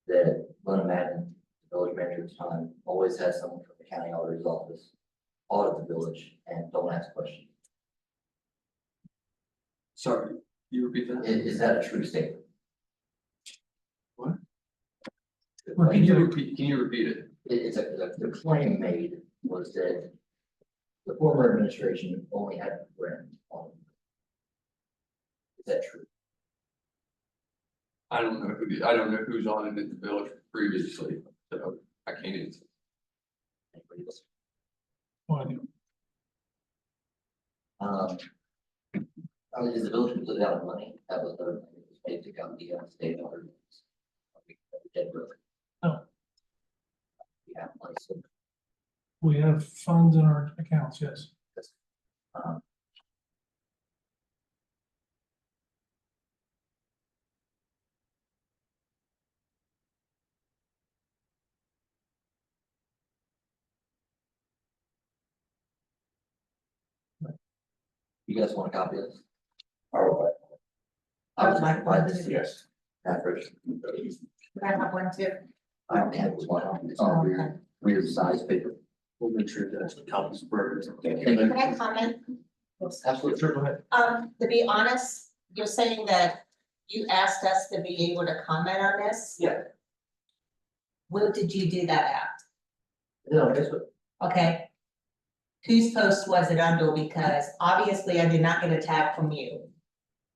[SPEAKER 15] that Glenn Madden, the village manager at the time, always has someone from the county auditor's office audit the village and don't ask questions?
[SPEAKER 13] Sorry, you repeat that?
[SPEAKER 15] Is that a true statement?
[SPEAKER 13] What?
[SPEAKER 15] The
[SPEAKER 13] Can you repeat it?
[SPEAKER 15] The claim made was that the former administration only had Glenn on. Is that true?
[SPEAKER 13] I don't know who's on it in the village previously, so I can't answer.
[SPEAKER 15] Anybody else? Is the village completely out of money? That was the, it was paid to come the state auditor. Dead broke.
[SPEAKER 4] No.
[SPEAKER 15] We have money, so,
[SPEAKER 4] We have funds in our accounts, yes.
[SPEAKER 15] um, You guys want a copy of this?
[SPEAKER 3] I would like.
[SPEAKER 9] I would like one too.
[SPEAKER 3] Yes.
[SPEAKER 15] Average.
[SPEAKER 9] I have one too.
[SPEAKER 15] I don't have one, it's on weird size paper.
[SPEAKER 1] We'll make sure that's the council's burgers.
[SPEAKER 9] Can I comment?
[SPEAKER 15] Absolutely.
[SPEAKER 1] Sure, go ahead.
[SPEAKER 9] To be honest, you're saying that you asked us to be able to comment on this?
[SPEAKER 15] Yeah.
[SPEAKER 9] Where did you do that at?
[SPEAKER 15] No, guess what?
[SPEAKER 9] Okay. Whose post was it under? Because obviously I did not get a tag from you.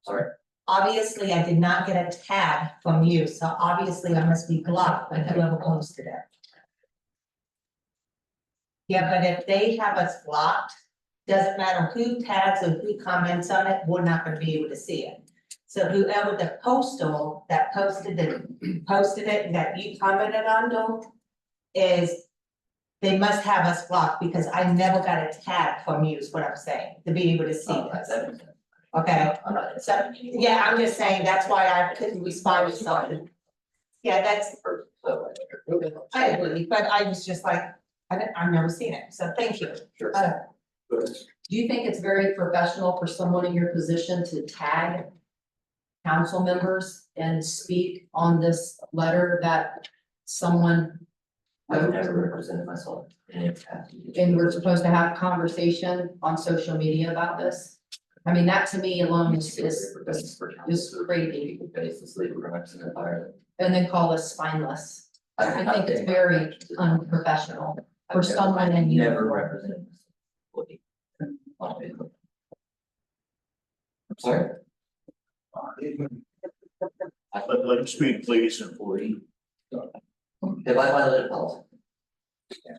[SPEAKER 15] Sorry?
[SPEAKER 9] Obviously, I did not get a tag from you, so obviously I must be blocked by whoever posted it. Yeah, but if they have us blocked, doesn't matter who tags or who comments on it, we're not gonna be able to see it. So whoever the postal that posted it, that you commented on, is they must have us blocked because I never got a tag from you, is what I'm saying, to be able to see
[SPEAKER 15] Oh,
[SPEAKER 9] this.
[SPEAKER 15] that makes sense.
[SPEAKER 9] Okay,
[SPEAKER 15] I'm not.
[SPEAKER 9] so, yeah, I'm just saying, that's why I couldn't respond to something. Yeah, that's, I agree, but I was just like, I've never seen it, so thank you.
[SPEAKER 15] Sure.
[SPEAKER 10] Do you think it's very professional for someone in your position to tag council members and speak on this letter that someone
[SPEAKER 15] I've never represented myself in any capacity.
[SPEAKER 10] and we're supposed to have a conversation on social media about this? I mean, that to me alone is just crazy.
[SPEAKER 15] Basis legal represented entirely.
[SPEAKER 10] And then call us spineless. I think it's very unprofessional for someone in
[SPEAKER 15] Never
[SPEAKER 10] uniform.
[SPEAKER 15] represented myself. On Facebook. I'm sorry?
[SPEAKER 1] Let him speak, please, employee.
[SPEAKER 15] If I violated policy.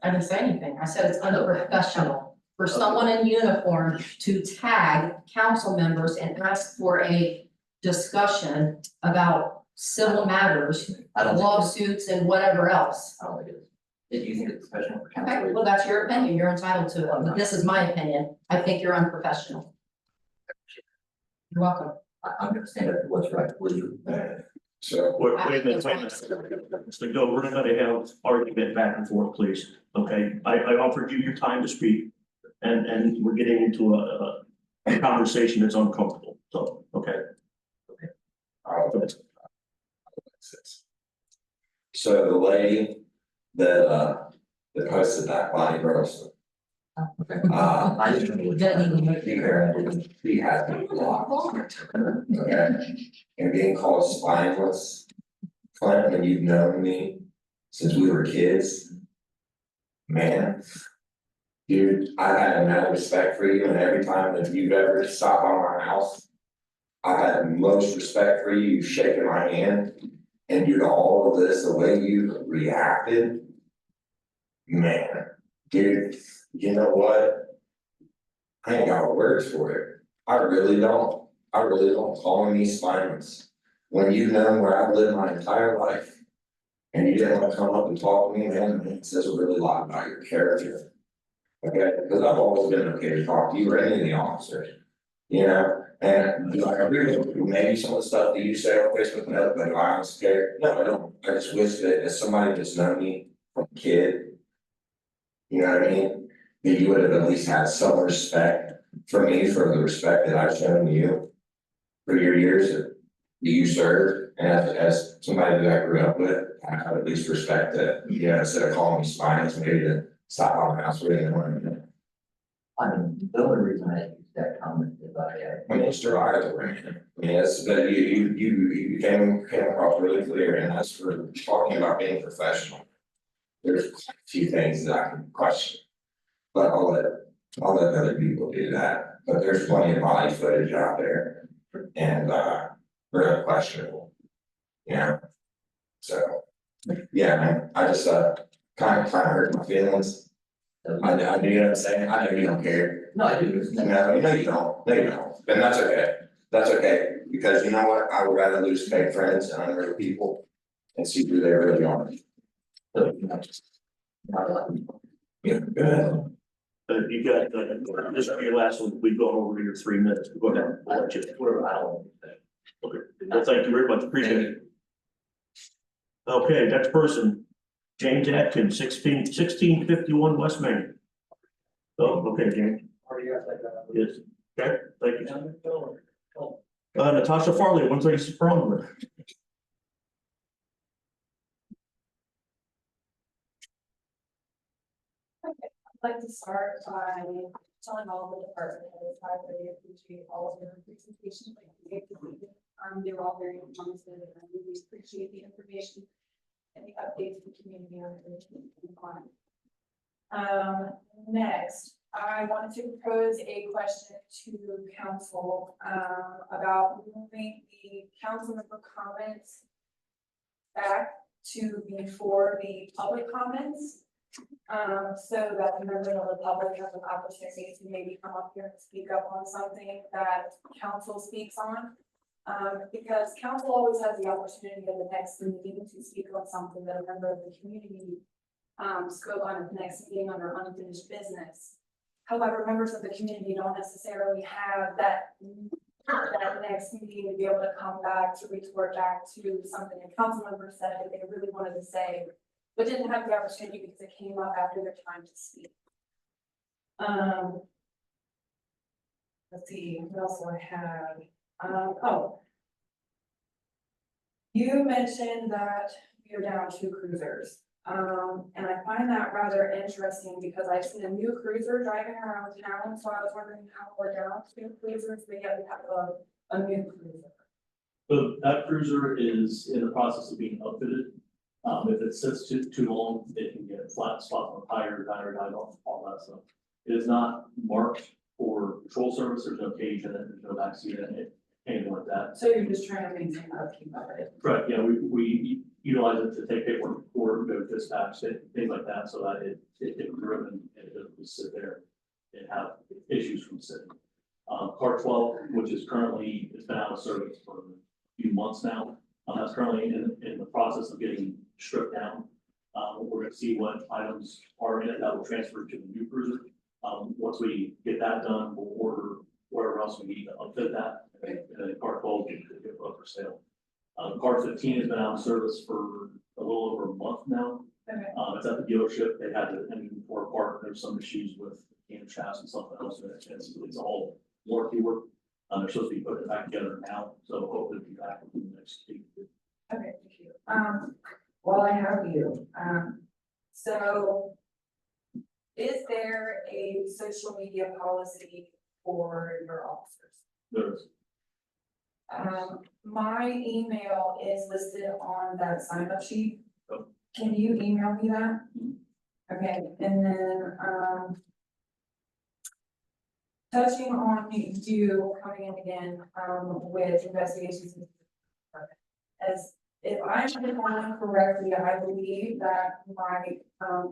[SPEAKER 10] I didn't say anything. I said it's unprofessional for someone in uniform to tag council members and ask for a discussion about civil matters,
[SPEAKER 15] I don't think,
[SPEAKER 10] lawsuits and whatever else.
[SPEAKER 15] I don't think it is. If you think it's professional for
[SPEAKER 10] Okay,
[SPEAKER 15] council.
[SPEAKER 10] well, that's your opinion. You're entitled to it, but this is my opinion. I think you're unprofessional. You're welcome.
[SPEAKER 15] I'm gonna stand up for what's right, will you?
[SPEAKER 3] So,
[SPEAKER 1] Wait a minute, Mr. Go, we're not gonna have argument back and forth, please, okay? I offered you your time to speak, and we're getting into a conversation that's uncomfortable, so, okay.
[SPEAKER 3] so the lady that posted that Bonnie Gross.
[SPEAKER 15] I just.
[SPEAKER 10] Doesn't even-
[SPEAKER 3] He has been blocked. Okay, and being called spineless. Clint, when you've known me since we were kids. Man. Dude, I've had mad respect for you, and every time that you've ever stopped by my house. I've had the most respect for you, you've shaken my hand, and due to all of this, the way you reacted. Man, dude, you know what? I ain't got words for it. I really don't. Calling me spineless. When you've known where I've lived my entire life. And you didn't want to come up and talk to me, man, it says a really lot about your character. Okay, because I've always been okay to talk to you or any of the officers. You know, and like I agree with you, maybe some of the stuff that you say on Facebook and other, but I was scared. No, I don't. I just wish that as somebody that's known me from a kid. You know what I mean? That you would have at least had some respect for me, for the respect that I've shown you. For your years that you served, and as somebody that I grew up with, I have at least respect that, you know, instead of calling me spineless, maybe to stop on my house really annoying.
[SPEAKER 15] I mean, the only reason I used that comment is
[SPEAKER 3] I mean, it's July of the ring. I mean, it's that you came across really clear, and that's for talking about being professional. There's a few things that I can question. But I'll let other people do that, but there's plenty of body footage out there. And really questionable. Yeah. So, yeah, man, I just kind of hurt my feelings. I know, you know what I'm saying? I know you don't care.
[SPEAKER 15] No, I do.
[SPEAKER 3] No, you don't, and that's okay. That's okay, because you know what, I would rather lose fake friends and unreal people. And see who they really are.
[SPEAKER 15] So, you know, just. Not like.
[SPEAKER 3] Yeah, good.
[SPEAKER 1] You got, this will be your last one, we've gone over your 3 minutes, go ahead, I'll let you.
[SPEAKER 15] Whatever, I don't.
[SPEAKER 1] Okay, well, thank you very much, appreciate it. Okay, next person, James Atkins, 1651 West Main. Oh, okay, James. Yes, Okay, thank you. Natasha Farley, 136 Bromwood.
[SPEAKER 12] I'd like to start by telling all the department heads I really appreciate all of their presentations. They were all very informative and I really appreciate the information and the updates to the community on everything. Next, I wanted to propose a question to council about moving the council member comments back to before the public comments. So that the members of the public have an opportunity to maybe come up here and speak up on something that council speaks on. Because council always has the opportunity at the next meeting to speak on something that a member of the community spoke on at the next meeting under unfinished business. However, members of the community don't necessarily have that next meeting to be able to come back to retort back to something a council member said that they really wanted to say, but didn't have the opportunity because it came up after their time to speak. Let's see, what else do I have? You mentioned that you're down 2 cruisers. And I find that rather interesting because I've seen a new cruiser driving around town, so I was wondering how we're down 2 cruisers, but yet we have a new cruiser.
[SPEAKER 5] So that cruiser is in the process of being upfitted. If it sits too long, it can get flat spots on the tire, battery died off, all that stuff. It is not marked for patrol service. There's no cage in it, there's no backseat in it, anything like that.
[SPEAKER 12] So you're just trying to maintain the upkeep of it.
[SPEAKER 5] Right, yeah, we utilize it to take paperwork to court, go to dispatch, things like that, so that it can driven and it doesn't just sit there and have issues from sitting. Car 12, which is currently, it's been out of service for a few months now. That's currently in the process of getting stripped down. We're gonna see what items are in it that will transfer to the new cruiser. Once we get that done, we'll order whatever else we need to upfit that, and then car 12 can get up for sale. Car 15 has been out of service for a little over a month now.
[SPEAKER 12] Okay.
[SPEAKER 5] It's at the dealership. They had the engine for a part. There's some issues with cam shafts and something else. It's all warranty work. They're supposed to be putting it back together now, so hopefully we'll be back within the next week.
[SPEAKER 12] Okay, thank you. While I have you, so is there a social media policy for your officers?
[SPEAKER 5] There is.
[SPEAKER 12] My email is listed on that sign up sheet.
[SPEAKER 5] Oh.
[SPEAKER 12] Can you email me that? Okay, and then, touching on you coming in again, with investigations. As if I'm recalling correctly, I believe that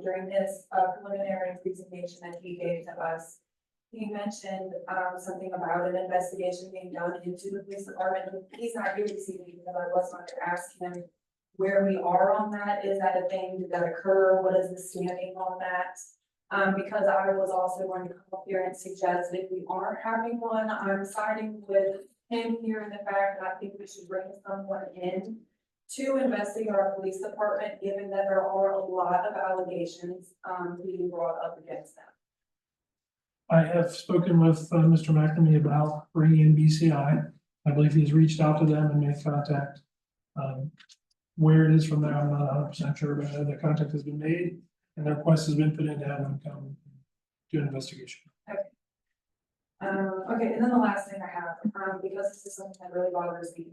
[SPEAKER 12] during this preliminary presentation that he gave to us, he mentioned, something about an investigation being done into the police department. He's not here this evening because I was going to ask him where we are on that. Is that a thing? Did that occur? What is the standing on that? Because I was also going to come up here and suggest that if we aren't having one, I'm siding with him here in the fact that I think we should bring someone in to investigate our police department, given that there are a lot of allegations, being brought up against them.
[SPEAKER 4] I have spoken with Mr. McNamee about bringing in BCI. I believe he's reached out to them and made contact. Where it is from there, I'm not 100% sure, but I know the contact has been made and the request has been put in to have them come do an investigation.
[SPEAKER 12] Okay, and then the last thing I have, because this is something that really bothers me.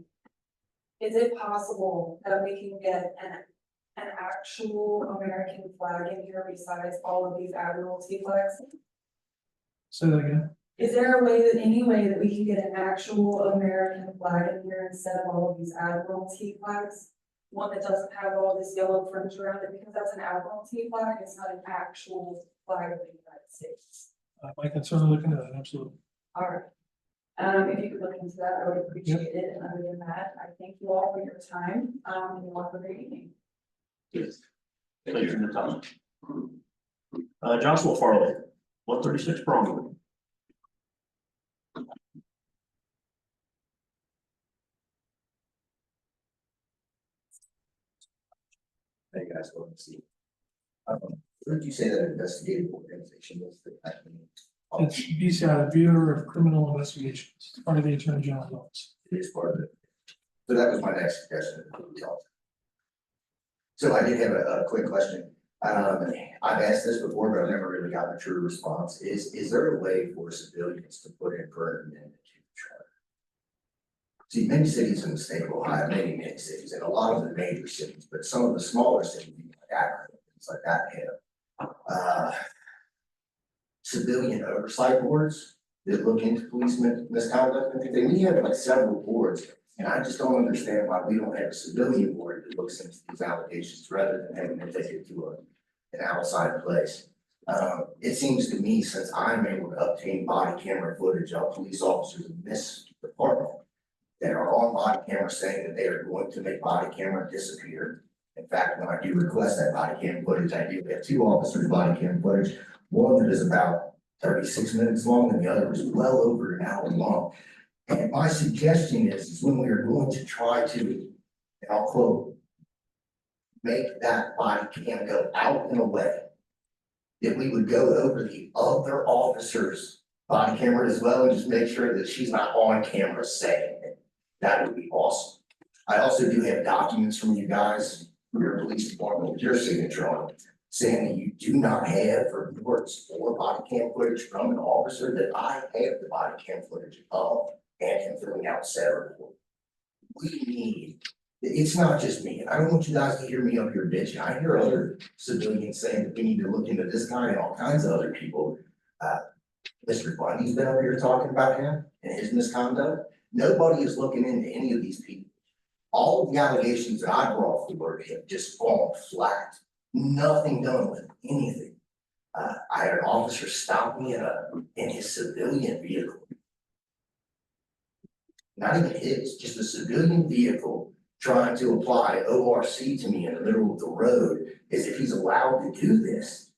[SPEAKER 12] Is it possible that we can get an actual American flag in here besides all of these admiralty flags?
[SPEAKER 4] Say that again.
[SPEAKER 12] Is there any way that we can get an actual American flag in here instead of all of these admiralty flags? One that doesn't have all this yellow fringe around it, because that's an admiralty flag, it's not an actual flag of the United States.
[SPEAKER 4] I can certainly look into that, absolutely.
[SPEAKER 12] All right. If you could look into that, I would appreciate it. And other than that, I thank you all for your time. And you all have a great evening.
[SPEAKER 1] Yes. Thank you for your time. Joshua Farley, 136 Bromwood.
[SPEAKER 3] Hey guys, go and see. What did you say that investigative organization was that happening?
[SPEAKER 4] It's BCI, Bureau of Criminal Investigations, it's part of the Attorney General's office.
[SPEAKER 3] It is part of it. So that was my next suggestion. So I did have a quick question. I've asked this before, but I've never really gotten a true response. Is there a way for civilians to put in current amendment to the charter? See, many cities in the state of Ohio, many cities, and a lot of the major cities, but some of the smaller cities, like Akron, things like that, have civilian oversight boards that look into police misconduct and everything. We have like several boards, and I just don't understand why we don't have a civilian board that looks into these allegations rather than having to take it to an outside place. It seems to me, since I'm able to obtain body camera footage of police officers in this department that are on body camera saying that they are going to make body camera disappear. In fact, when I do request that body cam footage, I do have 2 officers' body cam footage. One that is about 36 minutes long and the other is well over an hour long. And my suggestion is when we are going to try to, and I'll quote, make that body cam go out and away, that we would go over the other officer's body camera as well and just make sure that she's not on camera saying it. That would be awesome. I also do have documents from you guys, from your police department with your signature on it, saying that you do not have reports or body cam footage from an officer that I have the body cam footage of and him filling out said report. We need, it's not just me, and I don't want you guys to hear me up here bitching. I hear other civilians saying that we need to look into this guy and all kinds of other people. Mr. Bundy's been over here talking about him and his misconduct. Nobody is looking into any of these people. All of the allegations that I brought forward have just fallen flat. Nothing done with anything. I had an officer stop me in his civilian vehicle. Not even his, just a civilian vehicle trying to apply ORC to me in the middle of the road as if he's allowed to do this.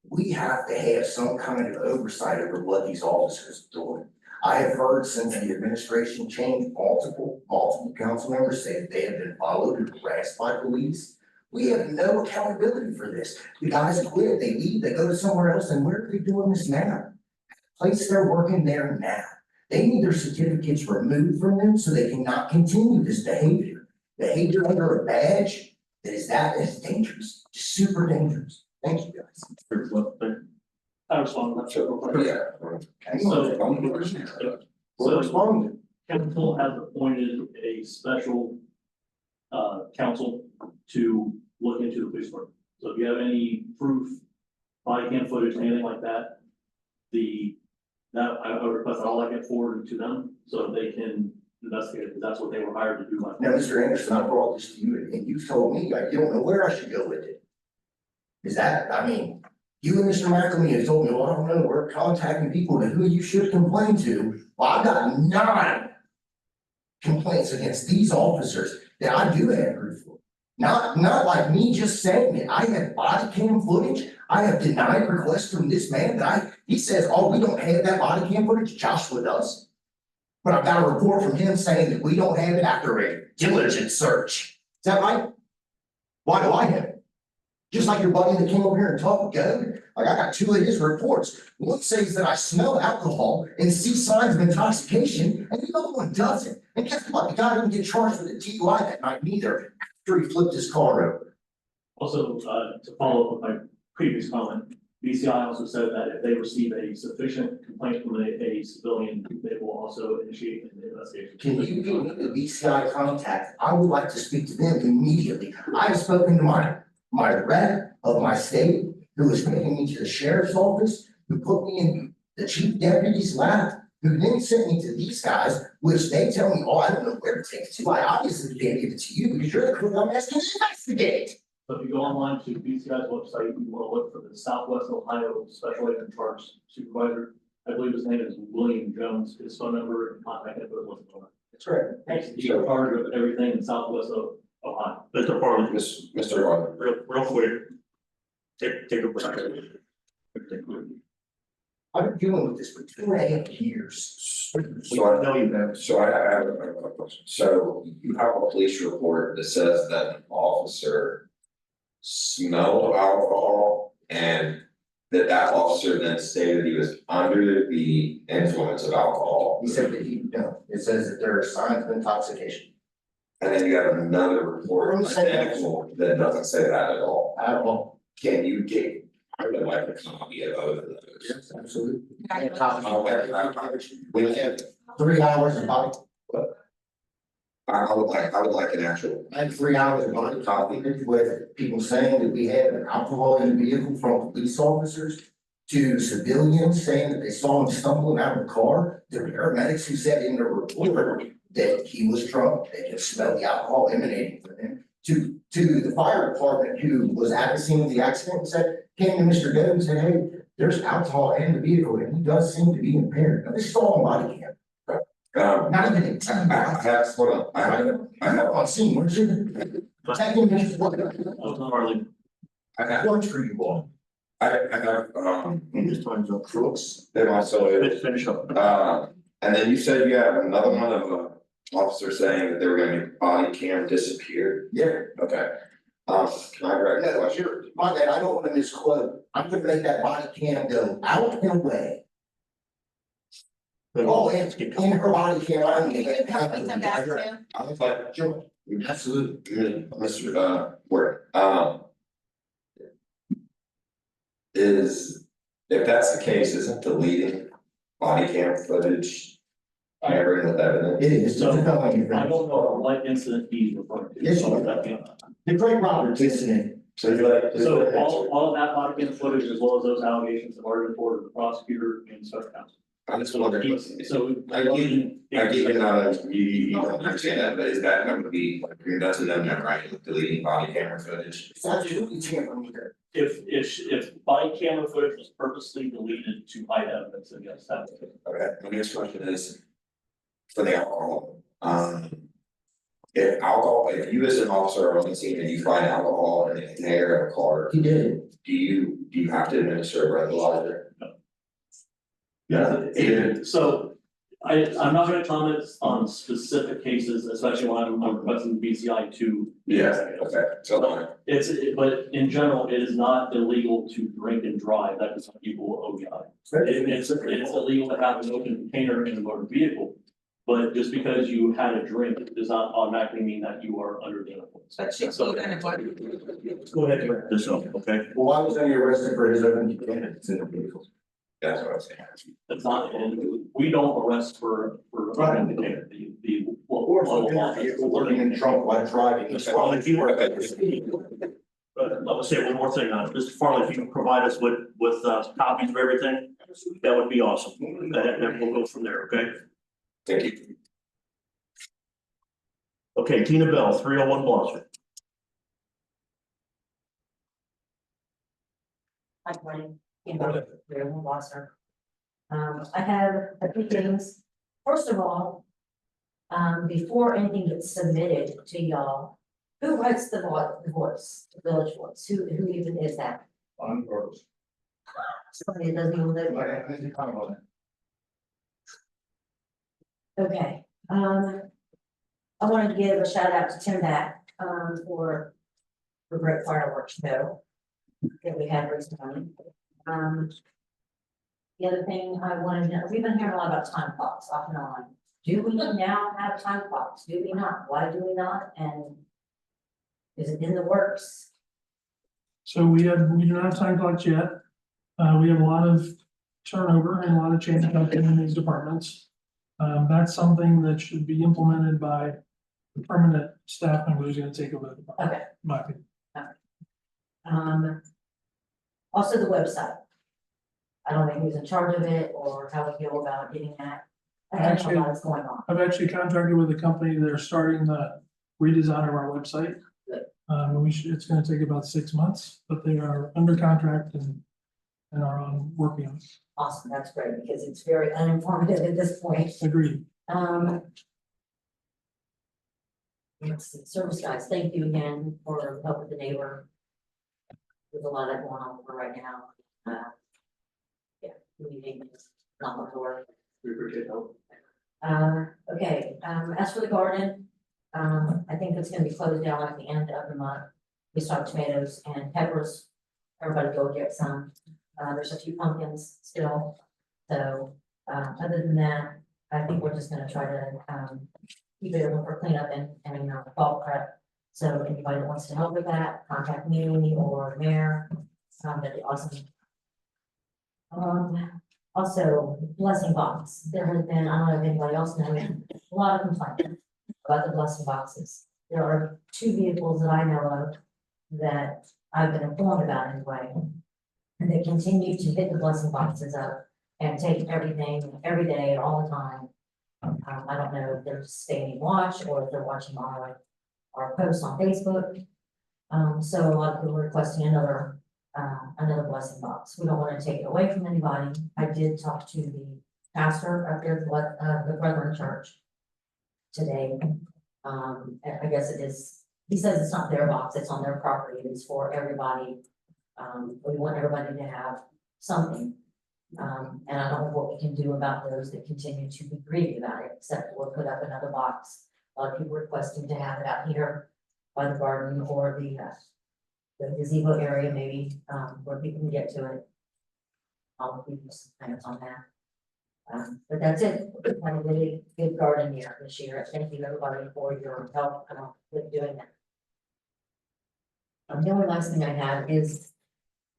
[SPEAKER 3] We have to have some kind of oversight over what these officers are doing. I have heard since the administration changed, multiple council members say that they have been followed and harassed by police. We have no accountability for this. The guys quit, they leave, they go to somewhere else, and where are they doing this now? Place they're working there now. They need their certificates removed from them so they cannot continue this behavior. Behavior under a badge is dangerous, super dangerous. Thank you, guys.
[SPEAKER 5] I respond to that real quick.
[SPEAKER 3] Yeah.
[SPEAKER 5] So
[SPEAKER 3] Responding.
[SPEAKER 5] council has appointed a special counsel to look into the police work. So if you have any proof, body cam footage, anything like that, I would request that all that get forwarded to them so that they can investigate it, because that's what they were hired to do.
[SPEAKER 3] Now, Mr. Anderson, I brought this to you and you told me, like, you don't know where I should go with it. Is that, I mean, you and Mr. McElmey have told me, well, I don't know, we're contacting people to who you should complain to. Well, I got 9 complaints against these officers that I do have proof for. Not like me just saying it. I have body cam footage. I have denied requests from this man that he says, oh, we don't have that body cam footage. Joshua does. But I've got a report from him saying that we don't have it after a diligent search. Is that right? Why do I have it? Just like your buddy that came over here and talked good. Like I got 2 of his reports. One says that I smell alcohol and see signs of intoxication, and the other one doesn't. And guess what? The guy didn't get charged with a DUI that night neither, after he flipped his car over.
[SPEAKER 5] Also, to follow up with my previous comment, BCI also said that if they receive a sufficient complaint from a civilian, they will also initiate an investigation.
[SPEAKER 3] Can you give me the BCI contact? I would like to speak to them immediately. I have spoken to my rep of my state, who is taking me to the sheriff's office, who put me in the chief deputy's lap, who then sent me to these guys, which they tell me, oh, I don't know where to take it to. I obviously can't give it to you because you're the crew I'm asking to investigate.
[SPEAKER 5] So if you go online to BCI's website, you want to look for the Southwest Ohio Special Agent Charge Supervisor. I believe his name is William Jones. His phone number and contact info was on it.
[SPEAKER 3] That's right.
[SPEAKER 5] He's in charge of everything in Southwest Ohio.
[SPEAKER 1] Mr. Farley,
[SPEAKER 3] Mr.
[SPEAKER 1] real quick. Take a break.
[SPEAKER 3] I've been dealing with this for 2.5 years.
[SPEAKER 1] So I know you have.
[SPEAKER 16] So I have a question. So you have a police report that says that an officer smelled alcohol and that that officer then stated he was under the influence of alcohol.
[SPEAKER 7] He said that it says that there are signs of intoxication.
[SPEAKER 16] And then you have another report identical that doesn't say that at all.
[SPEAKER 7] I don't know.
[SPEAKER 16] Can you get, I would like a copy of both of those.
[SPEAKER 7] Yes, absolutely.
[SPEAKER 16] We have,
[SPEAKER 7] 3 hours of body,
[SPEAKER 16] I would like an actual.
[SPEAKER 7] I had 3 hours of body copy with people saying that we had an alcohol in the vehicle from police officers to civilians saying that they saw him stumbling out of the car, to paramedics who said in the report that he was drunk, they could smell the alcohol emanating from him, to the fire department who was at the scene of the accident and said, came to Mr. Doe and said, hey, there's alcohol in the vehicle and he does seem to be impaired. Now, this is all on body cam. Not even in time.
[SPEAKER 16] I have, hold on, I have
[SPEAKER 7] On scene, where's your, taking this, what
[SPEAKER 1] Harley,
[SPEAKER 7] works for you all?
[SPEAKER 16] I have,
[SPEAKER 1] this time's up.
[SPEAKER 16] Crooks, they also,
[SPEAKER 1] Finish up.
[SPEAKER 16] and then you said you have another one of officer saying that they were gonna make body cam disappear.
[SPEAKER 7] Yeah.
[SPEAKER 16] Okay. Can I direct that
[SPEAKER 7] Yeah,
[SPEAKER 16] question?
[SPEAKER 7] sure, my bad, I don't wanna misquote, I'm gonna make that body cam go out and away. Oh, and in her body cam, I'm gonna
[SPEAKER 9] Companies I'm back to.
[SPEAKER 16] I was like,
[SPEAKER 7] Sure, absolutely.
[SPEAKER 16] Mr. Word, is, if that's the case, isn't deleting body cam footage tampering with evidence?
[SPEAKER 7] It is,
[SPEAKER 5] So,
[SPEAKER 7] it's a felony
[SPEAKER 5] I
[SPEAKER 7] offense.
[SPEAKER 5] don't know what incident he's referring to.
[SPEAKER 7] Yes,
[SPEAKER 5] So
[SPEAKER 7] you
[SPEAKER 5] that-
[SPEAKER 7] The Craig Roberts incident,
[SPEAKER 16] So you're like.
[SPEAKER 5] So all of that body cam footage, as well as those allegations have already reported to the prosecutor and special counsel.
[SPEAKER 16] I'm just wondering.
[SPEAKER 5] So.
[SPEAKER 16] I get you know, you don't understand that, but is that going to be, you're not to them that right, with deleting body camera footage?
[SPEAKER 7] it's absolutely tampering with her.
[SPEAKER 5] If body camera footage was purposely deleted to hide evidence, then yes, that would.
[SPEAKER 16] Okay, my next question is. For the alcohol, if you as an officer are on the scene and you find alcohol in the container of a car,
[SPEAKER 7] He did.
[SPEAKER 16] do you have to administer a breathalyzer?
[SPEAKER 5] Yeah, so I'm not gonna comment on specific cases, especially when I'm requesting the BCI to.
[SPEAKER 16] Yeah, okay, so.
[SPEAKER 5] But in general, it is not illegal to drink and drive, that is some people will OVI. It's illegal to have an open container in a motor vehicle, but just because you had a drink does not automatically mean that you are under the influence.
[SPEAKER 9] But she's
[SPEAKER 5] So-
[SPEAKER 9] gonna what?
[SPEAKER 1] Go ahead and wrap this up, okay?
[SPEAKER 7] Well, why was he arrested for his own candidates in the vehicle?
[SPEAKER 16] That's what I was saying.
[SPEAKER 5] It's not, and we don't arrest for running the container, the.
[SPEAKER 7] Or working in the trunk while driving.
[SPEAKER 1] Mr. Farley, if you were, I'll say one more thing on it. Mr. Farley, if you can provide us with copies of everything, that would be awesome. And then we'll go from there, okay?
[SPEAKER 16] Thank you.
[SPEAKER 1] Okay, Tina Bell, 301 Blossom.
[SPEAKER 10] Hi, morning. I have a few things. First of all, before anything gets submitted to y'all, who writes the voice, the village voice? Who even is that?
[SPEAKER 7] On purpose.
[SPEAKER 10] Somebody that doesn't even live here. Okay, I wanted to give a shout out to Tim Back, for the great fireworks show that we had recently. The other thing I wanted to know, we've been hearing a lot about time clocks off and on. Do we now have time clocks? Do we not? Why do we not? And is it in the works?
[SPEAKER 4] So we do not have time clocks yet. We have a lot of turnover and a lot of change happening in these departments. That's something that should be implemented by the permanent staff member who's gonna take over the department.
[SPEAKER 10] Okay.
[SPEAKER 4] in my opinion.
[SPEAKER 10] Also the website. I don't know who's in charge of it or how we go about getting that. I don't know what's going on.
[SPEAKER 4] I've actually contracted with a company, they're starting the redesign of our website.
[SPEAKER 10] Good.
[SPEAKER 4] It's gonna take about 6 months, but they are under contract and are working on it.
[SPEAKER 10] Awesome, that's great because it's very uninformative at this point.
[SPEAKER 4] Agreed.
[SPEAKER 10] Let's see, service guys, thank you again for help with the neighbor. There's a lot of going on right now. Yeah, we need to knock on the door.
[SPEAKER 5] We appreciate help.
[SPEAKER 10] Okay, as for the garden, I think it's gonna be closed down at the end of the month. We saw tomatoes and peppers. Everybody go get some. There's a few pumpkins still. So, other than that, I think we're just gonna try to, keep it open for cleanup and fall prep. So anybody that wants to help with that, contact me or Mayor, that'd be awesome. Also, blessing box, there has been, I don't know if anybody else knows, a lot of complaints about the blessing boxes. There are 2 vehicles that I know of that I've been informed about anyway. And they continue to hit the blessing boxes up and take everything every day, all the time. I don't know if they're staying watch or if they're watching our posts on Facebook. So a lot of people are requesting another blessing box. We don't want to take it away from anybody. I did talk to the pastor up there at the Brethren Church today. I guess it is, he says it's not their box, it's on their property, it's for everybody. We want everybody to have something. And I don't know what we can do about those that continue to be greedy about it, except we'll put up another box. A lot of people requesting to have it out here by the garden or the gazebo area, maybe, where people can get to it. I'll give you some plans on that. But that's it. Had a really good garden year this year. Thank you everybody for your help with doing that. The only last thing I have is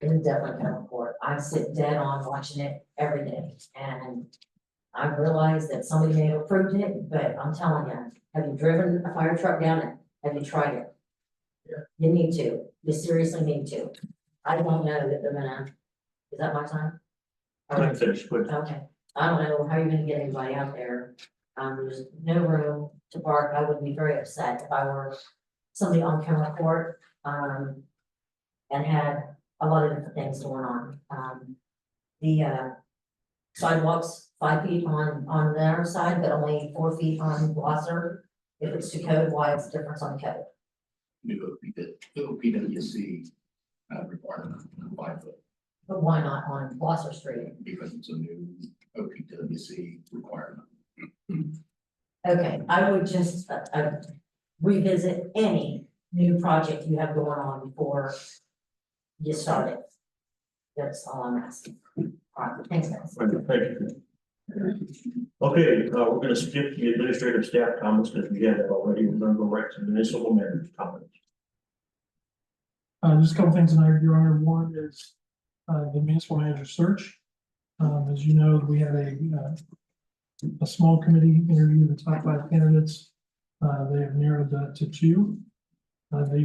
[SPEAKER 10] definitely Kennel Court. I sit dead on watching it every day, and I realized that somebody may have approved it, but I'm telling you, have you driven a fire truck down it? Have you tried it? Yeah. You need to. You seriously need to. I don't know that they're gonna. Is that my time?
[SPEAKER 1] I'm finished, quick.
[SPEAKER 10] Okay. I don't know how you're gonna get anybody out there. There's no room to park. I would be very upset if I were somebody on Kennel Court, and had a lot of different things going on. The sidewalks 5 feet on their side, but only 4 feet on Blosser. If it's to code, why it's difference on code?
[SPEAKER 3] New OPWC requirement, 5 foot,
[SPEAKER 10] But why not on Blosser Street?
[SPEAKER 3] because it's a new OPWC requirement.
[SPEAKER 10] Okay, I would just revisit any new project you have going on before you start it. That's all I'm asking. All right, thanks, guys.
[SPEAKER 1] Thank you. Okay, we're gonna skip the administrative staff comments because we had that already. We're gonna go right to municipal manager comments.
[SPEAKER 4] Just a couple things tonight, Your Honor. One is, the municipal manager search. As you know, we had a small committee interview the top 5 candidates. They have narrowed that to 2.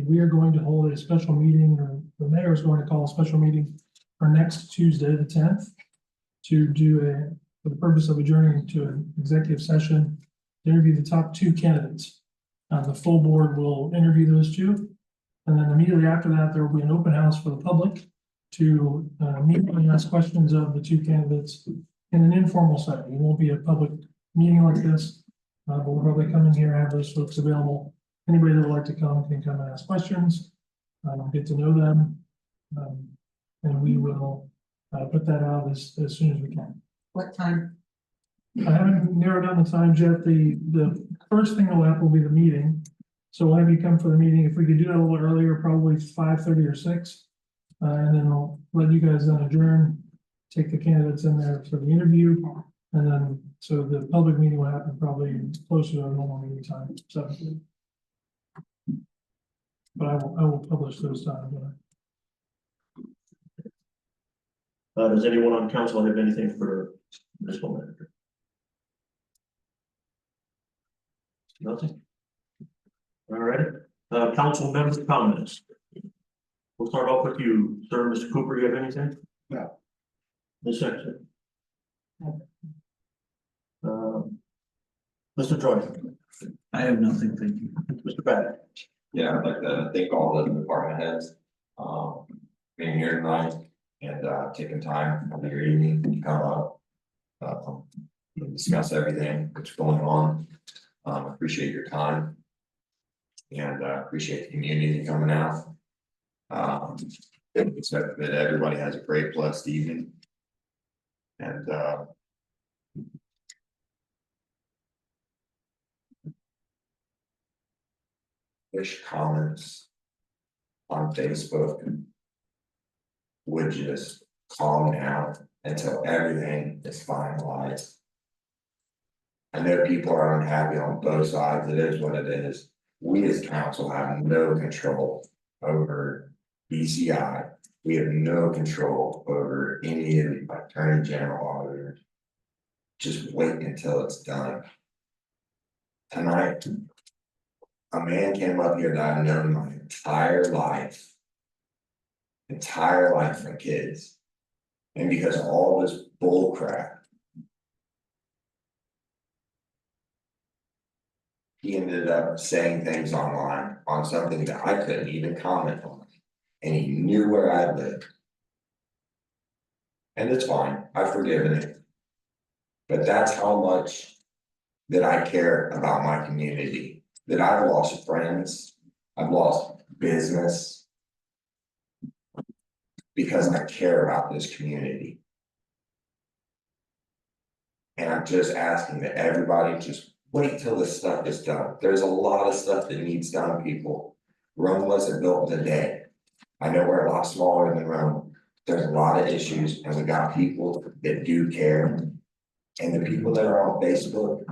[SPEAKER 4] We are going to hold a special meeting, or the mayor is going to call a special meeting for next Tuesday, the 10th, to do for the purpose of adjourning to an executive session, to interview the top 2 candidates. The full board will interview those 2. And then immediately after that, there will be an open house for the public to meet and ask questions of the 2 candidates in an informal setting. It won't be a public meeting like this, but we'll probably come in here and have those folks available. Anybody that would like to come can come and ask questions, get to know them. And we will put that out as soon as we can.
[SPEAKER 10] What time?
[SPEAKER 4] I haven't narrowed down the times yet. The first thing that will happen will be the meeting. So we'll have you come for the meeting. If we could do that a little earlier, probably 5:30 or 6. And then I'll let you guys then adjourn, take the candidates in there for the interview. And then, so the public meeting will happen probably closer to our normal meeting time, 7:00. But I will publish those times.
[SPEAKER 1] Does anyone on council have anything for municipal manager? Nothing? All right, council members' comments. We'll start off with you, sir. Mr. Cooper, you have anything?
[SPEAKER 6] No.
[SPEAKER 1] Ms. Sexton? Mr. Troy?
[SPEAKER 8] I have nothing, thank you.
[SPEAKER 1] Mr. Bennett?
[SPEAKER 16] Yeah, I'd like to thank all the department heads, being here tonight and, taking time out of your evening to come up. Discuss everything that's going on. Appreciate your time. And, appreciate the community coming out. Expect that everybody has a great blessed evening. And, wish comments on Facebook would just calm down until everything is finalized. I know people are unhappy on both sides, it is what it is. We as council have no control over BCI. We have no control over any of the attorney general auditors. Just wait until it's done. Tonight, a man came up here that I've known my entire life from kids. And because of all this bull crap, he ended up saying things online on something that I couldn't even comment on. And he knew where I lived. And it's fine, I've forgiven it. But that's how much that I care about my community. That I've lost friends, I've lost business. Because I care about this community. And I'm just asking that everybody just wait till this stuff is done. There's a lot of stuff that needs done, people. Rome wasn't built in a day. I know we're a lot smaller than Rome. There's a lot of issues and we got people that do care. And the people that are on Facebook,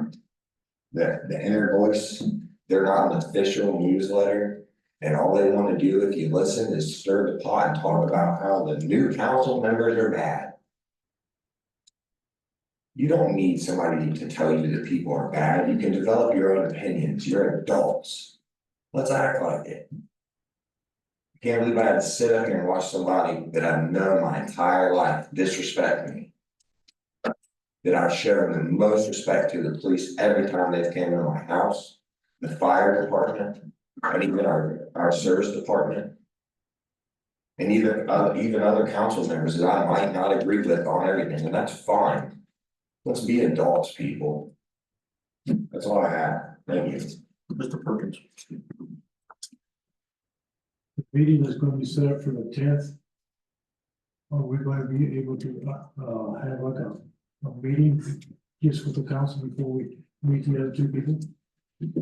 [SPEAKER 16] the inner voice, they're not an official newsletter. And all they want to do, if you listen, is stir the pot and talk about how the new council members are bad. You don't need somebody to tell you that people are bad. You can develop your own opinions. You're adults. Let's act like it. I can't believe I had to sit up here and watch somebody that I've known my entire life disrespect me. That I've shown the most respect to the police every time they've came to my house, the fire department, and even our service department. And even other council members that I might not agree with on everything, and that's fine. Let's be adults, people. That's all I have. Thank you.
[SPEAKER 1] Mr. Perkins.
[SPEAKER 2] The meeting is going to be set up for the 10th. Are we going to be able to have like a meeting just with the council before we meet the other two people?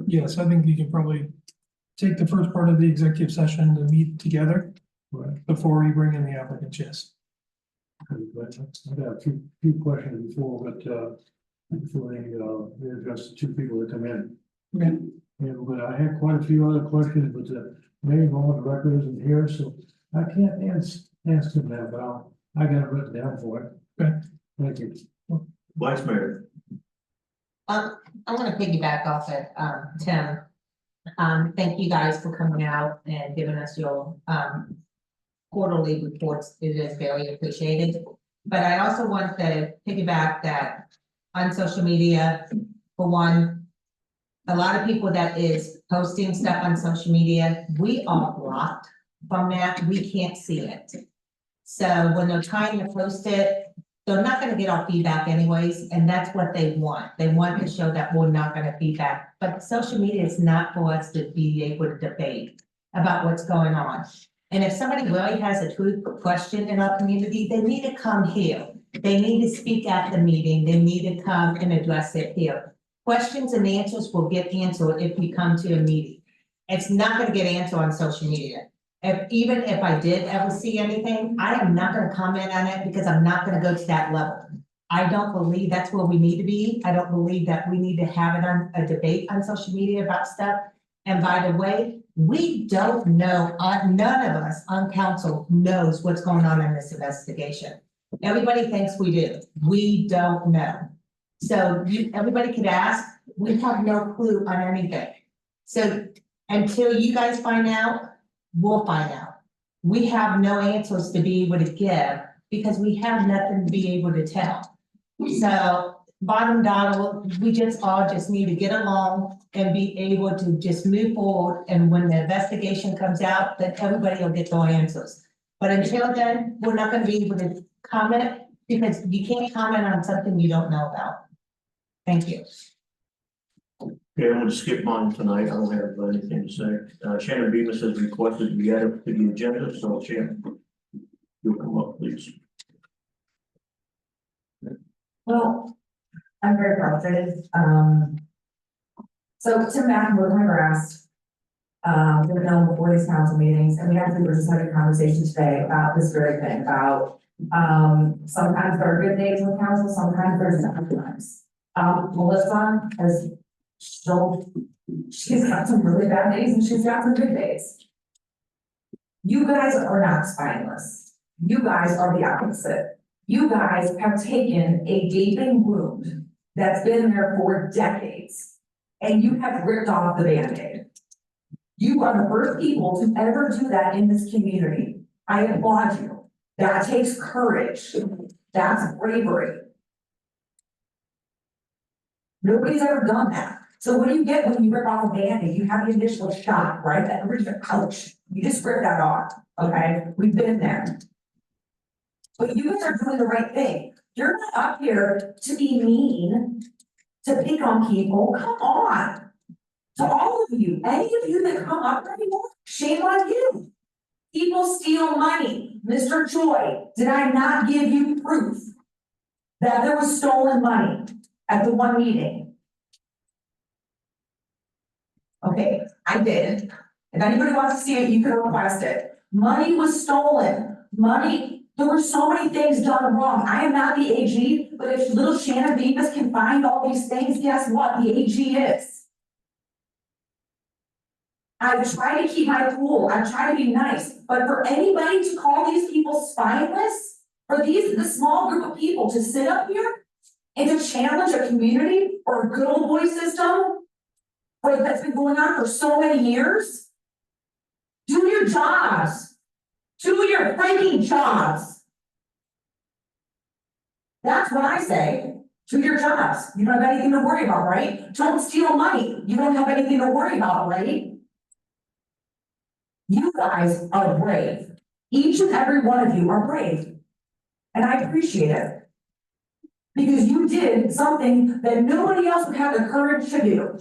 [SPEAKER 4] Yes, I think you can probably take the first part of the executive session to meet together
[SPEAKER 2] Right.
[SPEAKER 4] before you bring in the applicants, yes.
[SPEAKER 2] I got a few questions before, but before they address the two people that come in.
[SPEAKER 4] Okay.
[SPEAKER 2] Yeah, but I had quite a few other questions, but the name on the record isn't here, so I can't ask them that, but I got it written down for it.
[SPEAKER 4] Okay.
[SPEAKER 2] Thank you.
[SPEAKER 1] Vice Mayor.
[SPEAKER 9] I want to piggyback off of, Tim. Thank you guys for coming out and giving us your, quarterly reports. It is very appreciated. But I also want to piggyback that on social media, for one, a lot of people that is posting stuff on social media, we are blocked from that. We can't see it. So when they're trying to post it, they're not gonna get our feedback anyways, and that's what they want. They want to show that we're not gonna feedback. But social media is not for us to be able to debate about what's going on. And if somebody really has a true question in our community, they need to come here. They need to speak at the meeting. They need to come and address it here. Questions and answers will get answered if we come to a meeting. It's not gonna get answered on social media. Even if I did ever see anything, I am not gonna comment on it because I'm not gonna go to that level. I don't believe that's where we need to be. I don't believe that we need to have it on a debate on social media about stuff. And by the way, we don't know, none of us on council knows what's going on in this investigation. Everybody thinks we do. We don't know. So everybody could ask, we have no clue on anything. So until you guys find out, we'll find out. We have no answers to be able to give because we have nothing to be able to tell. So bottom dollar, we all just need to get along and be able to just move forward. And when the investigation comes out, then everybody will get their answers. But until then, we're not gonna be able to comment because you can't comment on something you don't know about. Thank you.
[SPEAKER 1] Okay, I'm gonna skip mine tonight. I don't have anything to say. Shannon Bemis has requested to be added to the agenda, so Shannon, you'll come up, please.
[SPEAKER 12] Well, I'm very frustrated. So Tim Mack, we're kind of asked, we've known before these council meetings, and we actually were just having a conversation today about this very thing, about Sometimes there are good days with council, sometimes there's not times. Melissa has shown, she's got some really bad days and she's got some good days. You guys are not spineless. You guys are the opposite. You guys have taken a gaping wound that's been there for decades, and you have ripped off the Band-Aid. You are the first people to ever do that in this community. I applaud you. That takes courage. That's bravery. Nobody's ever done that. So what do you get when you rip off a Band-Aid? You have the initial shock, right? That original ouch. You just rip that off, okay? We've been there. But you guys are doing the right thing. You're not up here to be mean, to pick on people. Come on. To all of you, any of you that come up anymore, shame on you. People steal money. Mr. Joy, did I not give you proof that there was stolen money at the one meeting? Okay, I did. If anybody wants to see it, you can request it. Money was stolen. Money, there were so many things done wrong. I am not the AG, but if little Shannon Beavis can find all these things, guess what? The AG is. I try to keep my cool. I try to be nice, but for anybody to call these people spineless, for the small group of people to sit up here and to challenge a community or a good old boy system, or that's been going on for so many years, do your jobs. Do your freaking jobs. That's what I say. Do your jobs. You don't have anything to worry about, right? Don't steal money. You don't have anything to worry about, right? You guys are brave. Each and every one of you are brave. And I appreciate it. Because you did something that nobody else would have the courage to do.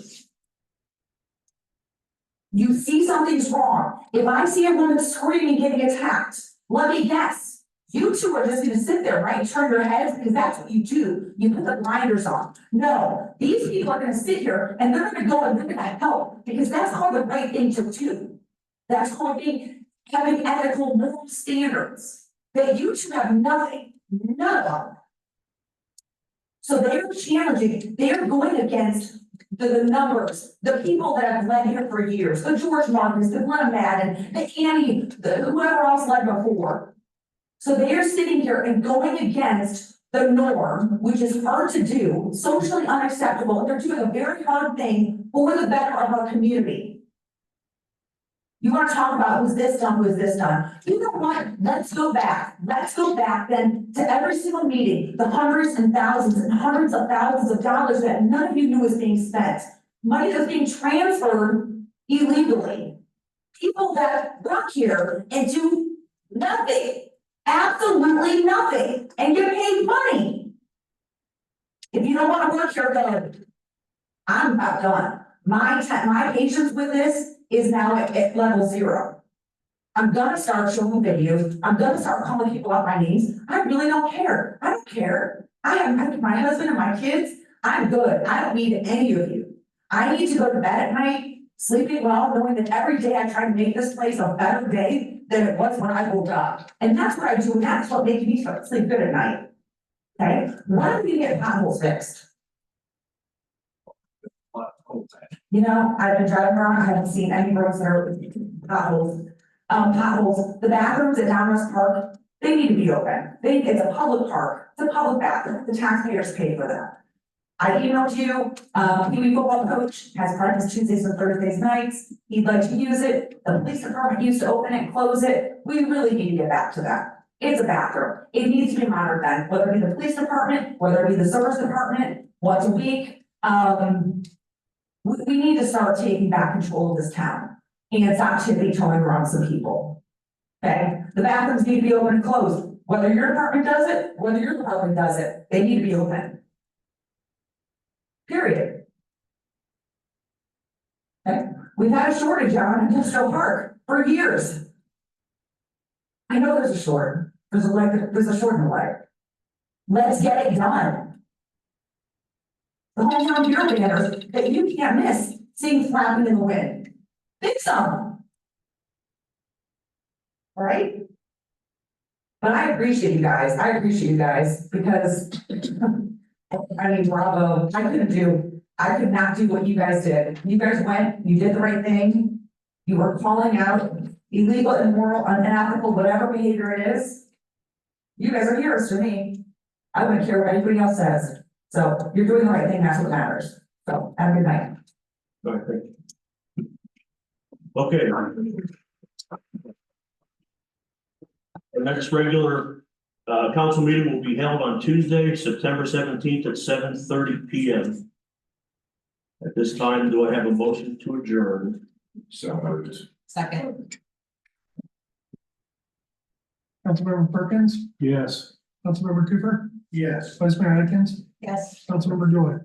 [SPEAKER 12] You see something's wrong. If I see a woman screaming, getting attacked, let me guess. You two are just gonna sit there, right? Turn your heads because that's what you do. You put the blinders on. No, these people are gonna sit here and they're gonna go and they're gonna help because that's called the right thing to do. That's called having ethical moral standards that you two have nothing, none of. So they're challenging, they're going against the numbers, the people that have led here for years, the George Marcus, the Glenn Madden, the Annie, whoever else led before. So they are sitting here and going against the norm, which is hard to do, socially unacceptable, and they're doing a very hard thing for the better of our community. You want to talk about who's this done, who's this done? You know what? Let's go back. Let's go back then to every single meeting, the hundreds and hundreds of thousands of dollars that none of you knew was being spent. Money that's being transferred illegally. People that work here and do nothing, absolutely nothing, and get paid money. If you don't want to work here, then I'm about done. My patience with this is now at level 0. I'm gonna start showing videos. I'm gonna start calling people out by names. I really don't care. I don't care. I have my husband and my kids. I'm good. I don't need any of you. I need to go to bed at night, sleeping well, knowing that every day I try to make this place a better day than it was when I woke up. And that's what I do, and that's what makes me sleep good at night. Okay? Why don't we get potholes fixed? You know, I've been driving around, I haven't seen any roads that are potholes. Potholes, the bathrooms at Downers Park, they need to be open. It's a public park, it's a public bathroom, the taxpayers pay for that. I emailed you, Pee-wee football coach has practice Tuesdays and Thursdays nights, he'd like to use it, the police department used to open it, close it, we really need to get back to that. It's a bathroom, it needs to be monitored then, whether it be the police department, whether it be the service department, once a week. We need to start taking back control of this town and stop tippy-toeing around some people. Okay, the bathrooms need to be open and closed, whether your department does it, whether your department does it, they need to be open. Period. Okay, we've had a shortage out in Industrial Park for years. I know there's a short, there's a short in the way. Let's get it done. The hometown hero banners that you can't miss, seeing flapping in the wind. Fix them. All right? But I appreciate you guys, because. I mean, bravo, I could not do what you guys did. You guys went, you did the right thing. You were calling out illegal, immoral, unethical, whatever behavior it is. You guys are heroes to me. I wouldn't care what anybody else says. So you're doing the right thing, that's what matters. So have a good night.
[SPEAKER 1] All right, thank you. Okay. The next regular council meeting will be held on Tuesday, September 17th at 7:30 p.m. At this time, do I have a motion to adjourn?
[SPEAKER 16] So moved.
[SPEAKER 9] Second.
[SPEAKER 4] Councilmember Perkins,
[SPEAKER 2] Yes.
[SPEAKER 4] Councilmember Cooper,
[SPEAKER 2] Yes.
[SPEAKER 4] Vice Mayor Atkins,
[SPEAKER 9] Yes.
[SPEAKER 4] Councilmember Joy,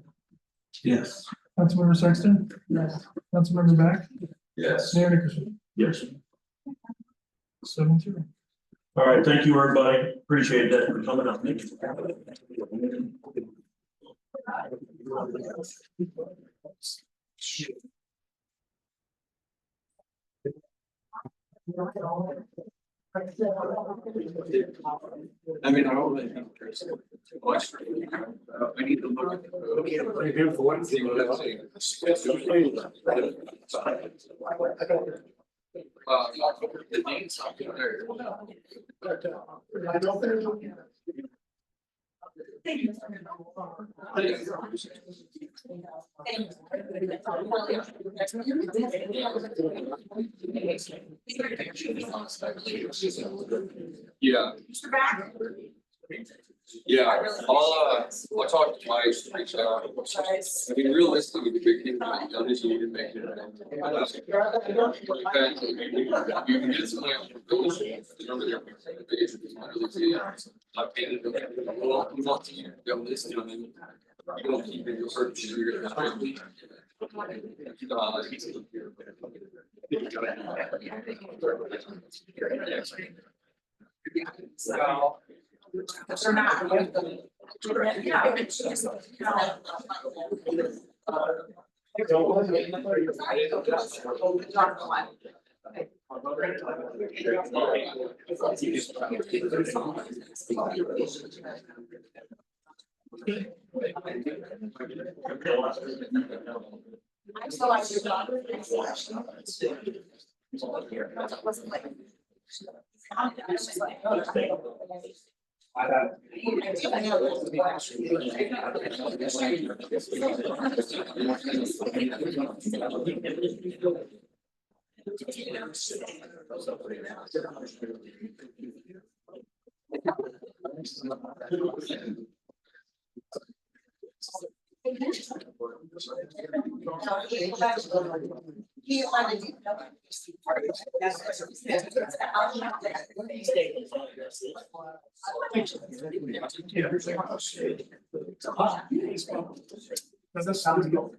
[SPEAKER 8] Yes.
[SPEAKER 4] Councilmember Sexton,
[SPEAKER 9] Yes.
[SPEAKER 4] Councilmember Back,
[SPEAKER 16] Yes.
[SPEAKER 4] Mayor Nickerson.
[SPEAKER 1] Yes.
[SPEAKER 4] 7-2.
[SPEAKER 1] All right, thank you, everybody. Appreciate that for coming up. Thank you.
[SPEAKER 13] I mean, I don't really think there's much. I need to look at the. For one thing, the names up there.
[SPEAKER 2] I don't think.
[SPEAKER 13] Yeah. Yeah, I'll talk to Mike, reach out. I mean, realistically, the big thing that done is you need to make it. You can get some. Remember there. I've painted them. Well, we want to go this, you know, you don't keep it your search.
[SPEAKER 9] So. They're not. Yeah. I'm still like your daughter.
[SPEAKER 2] Does that sound good?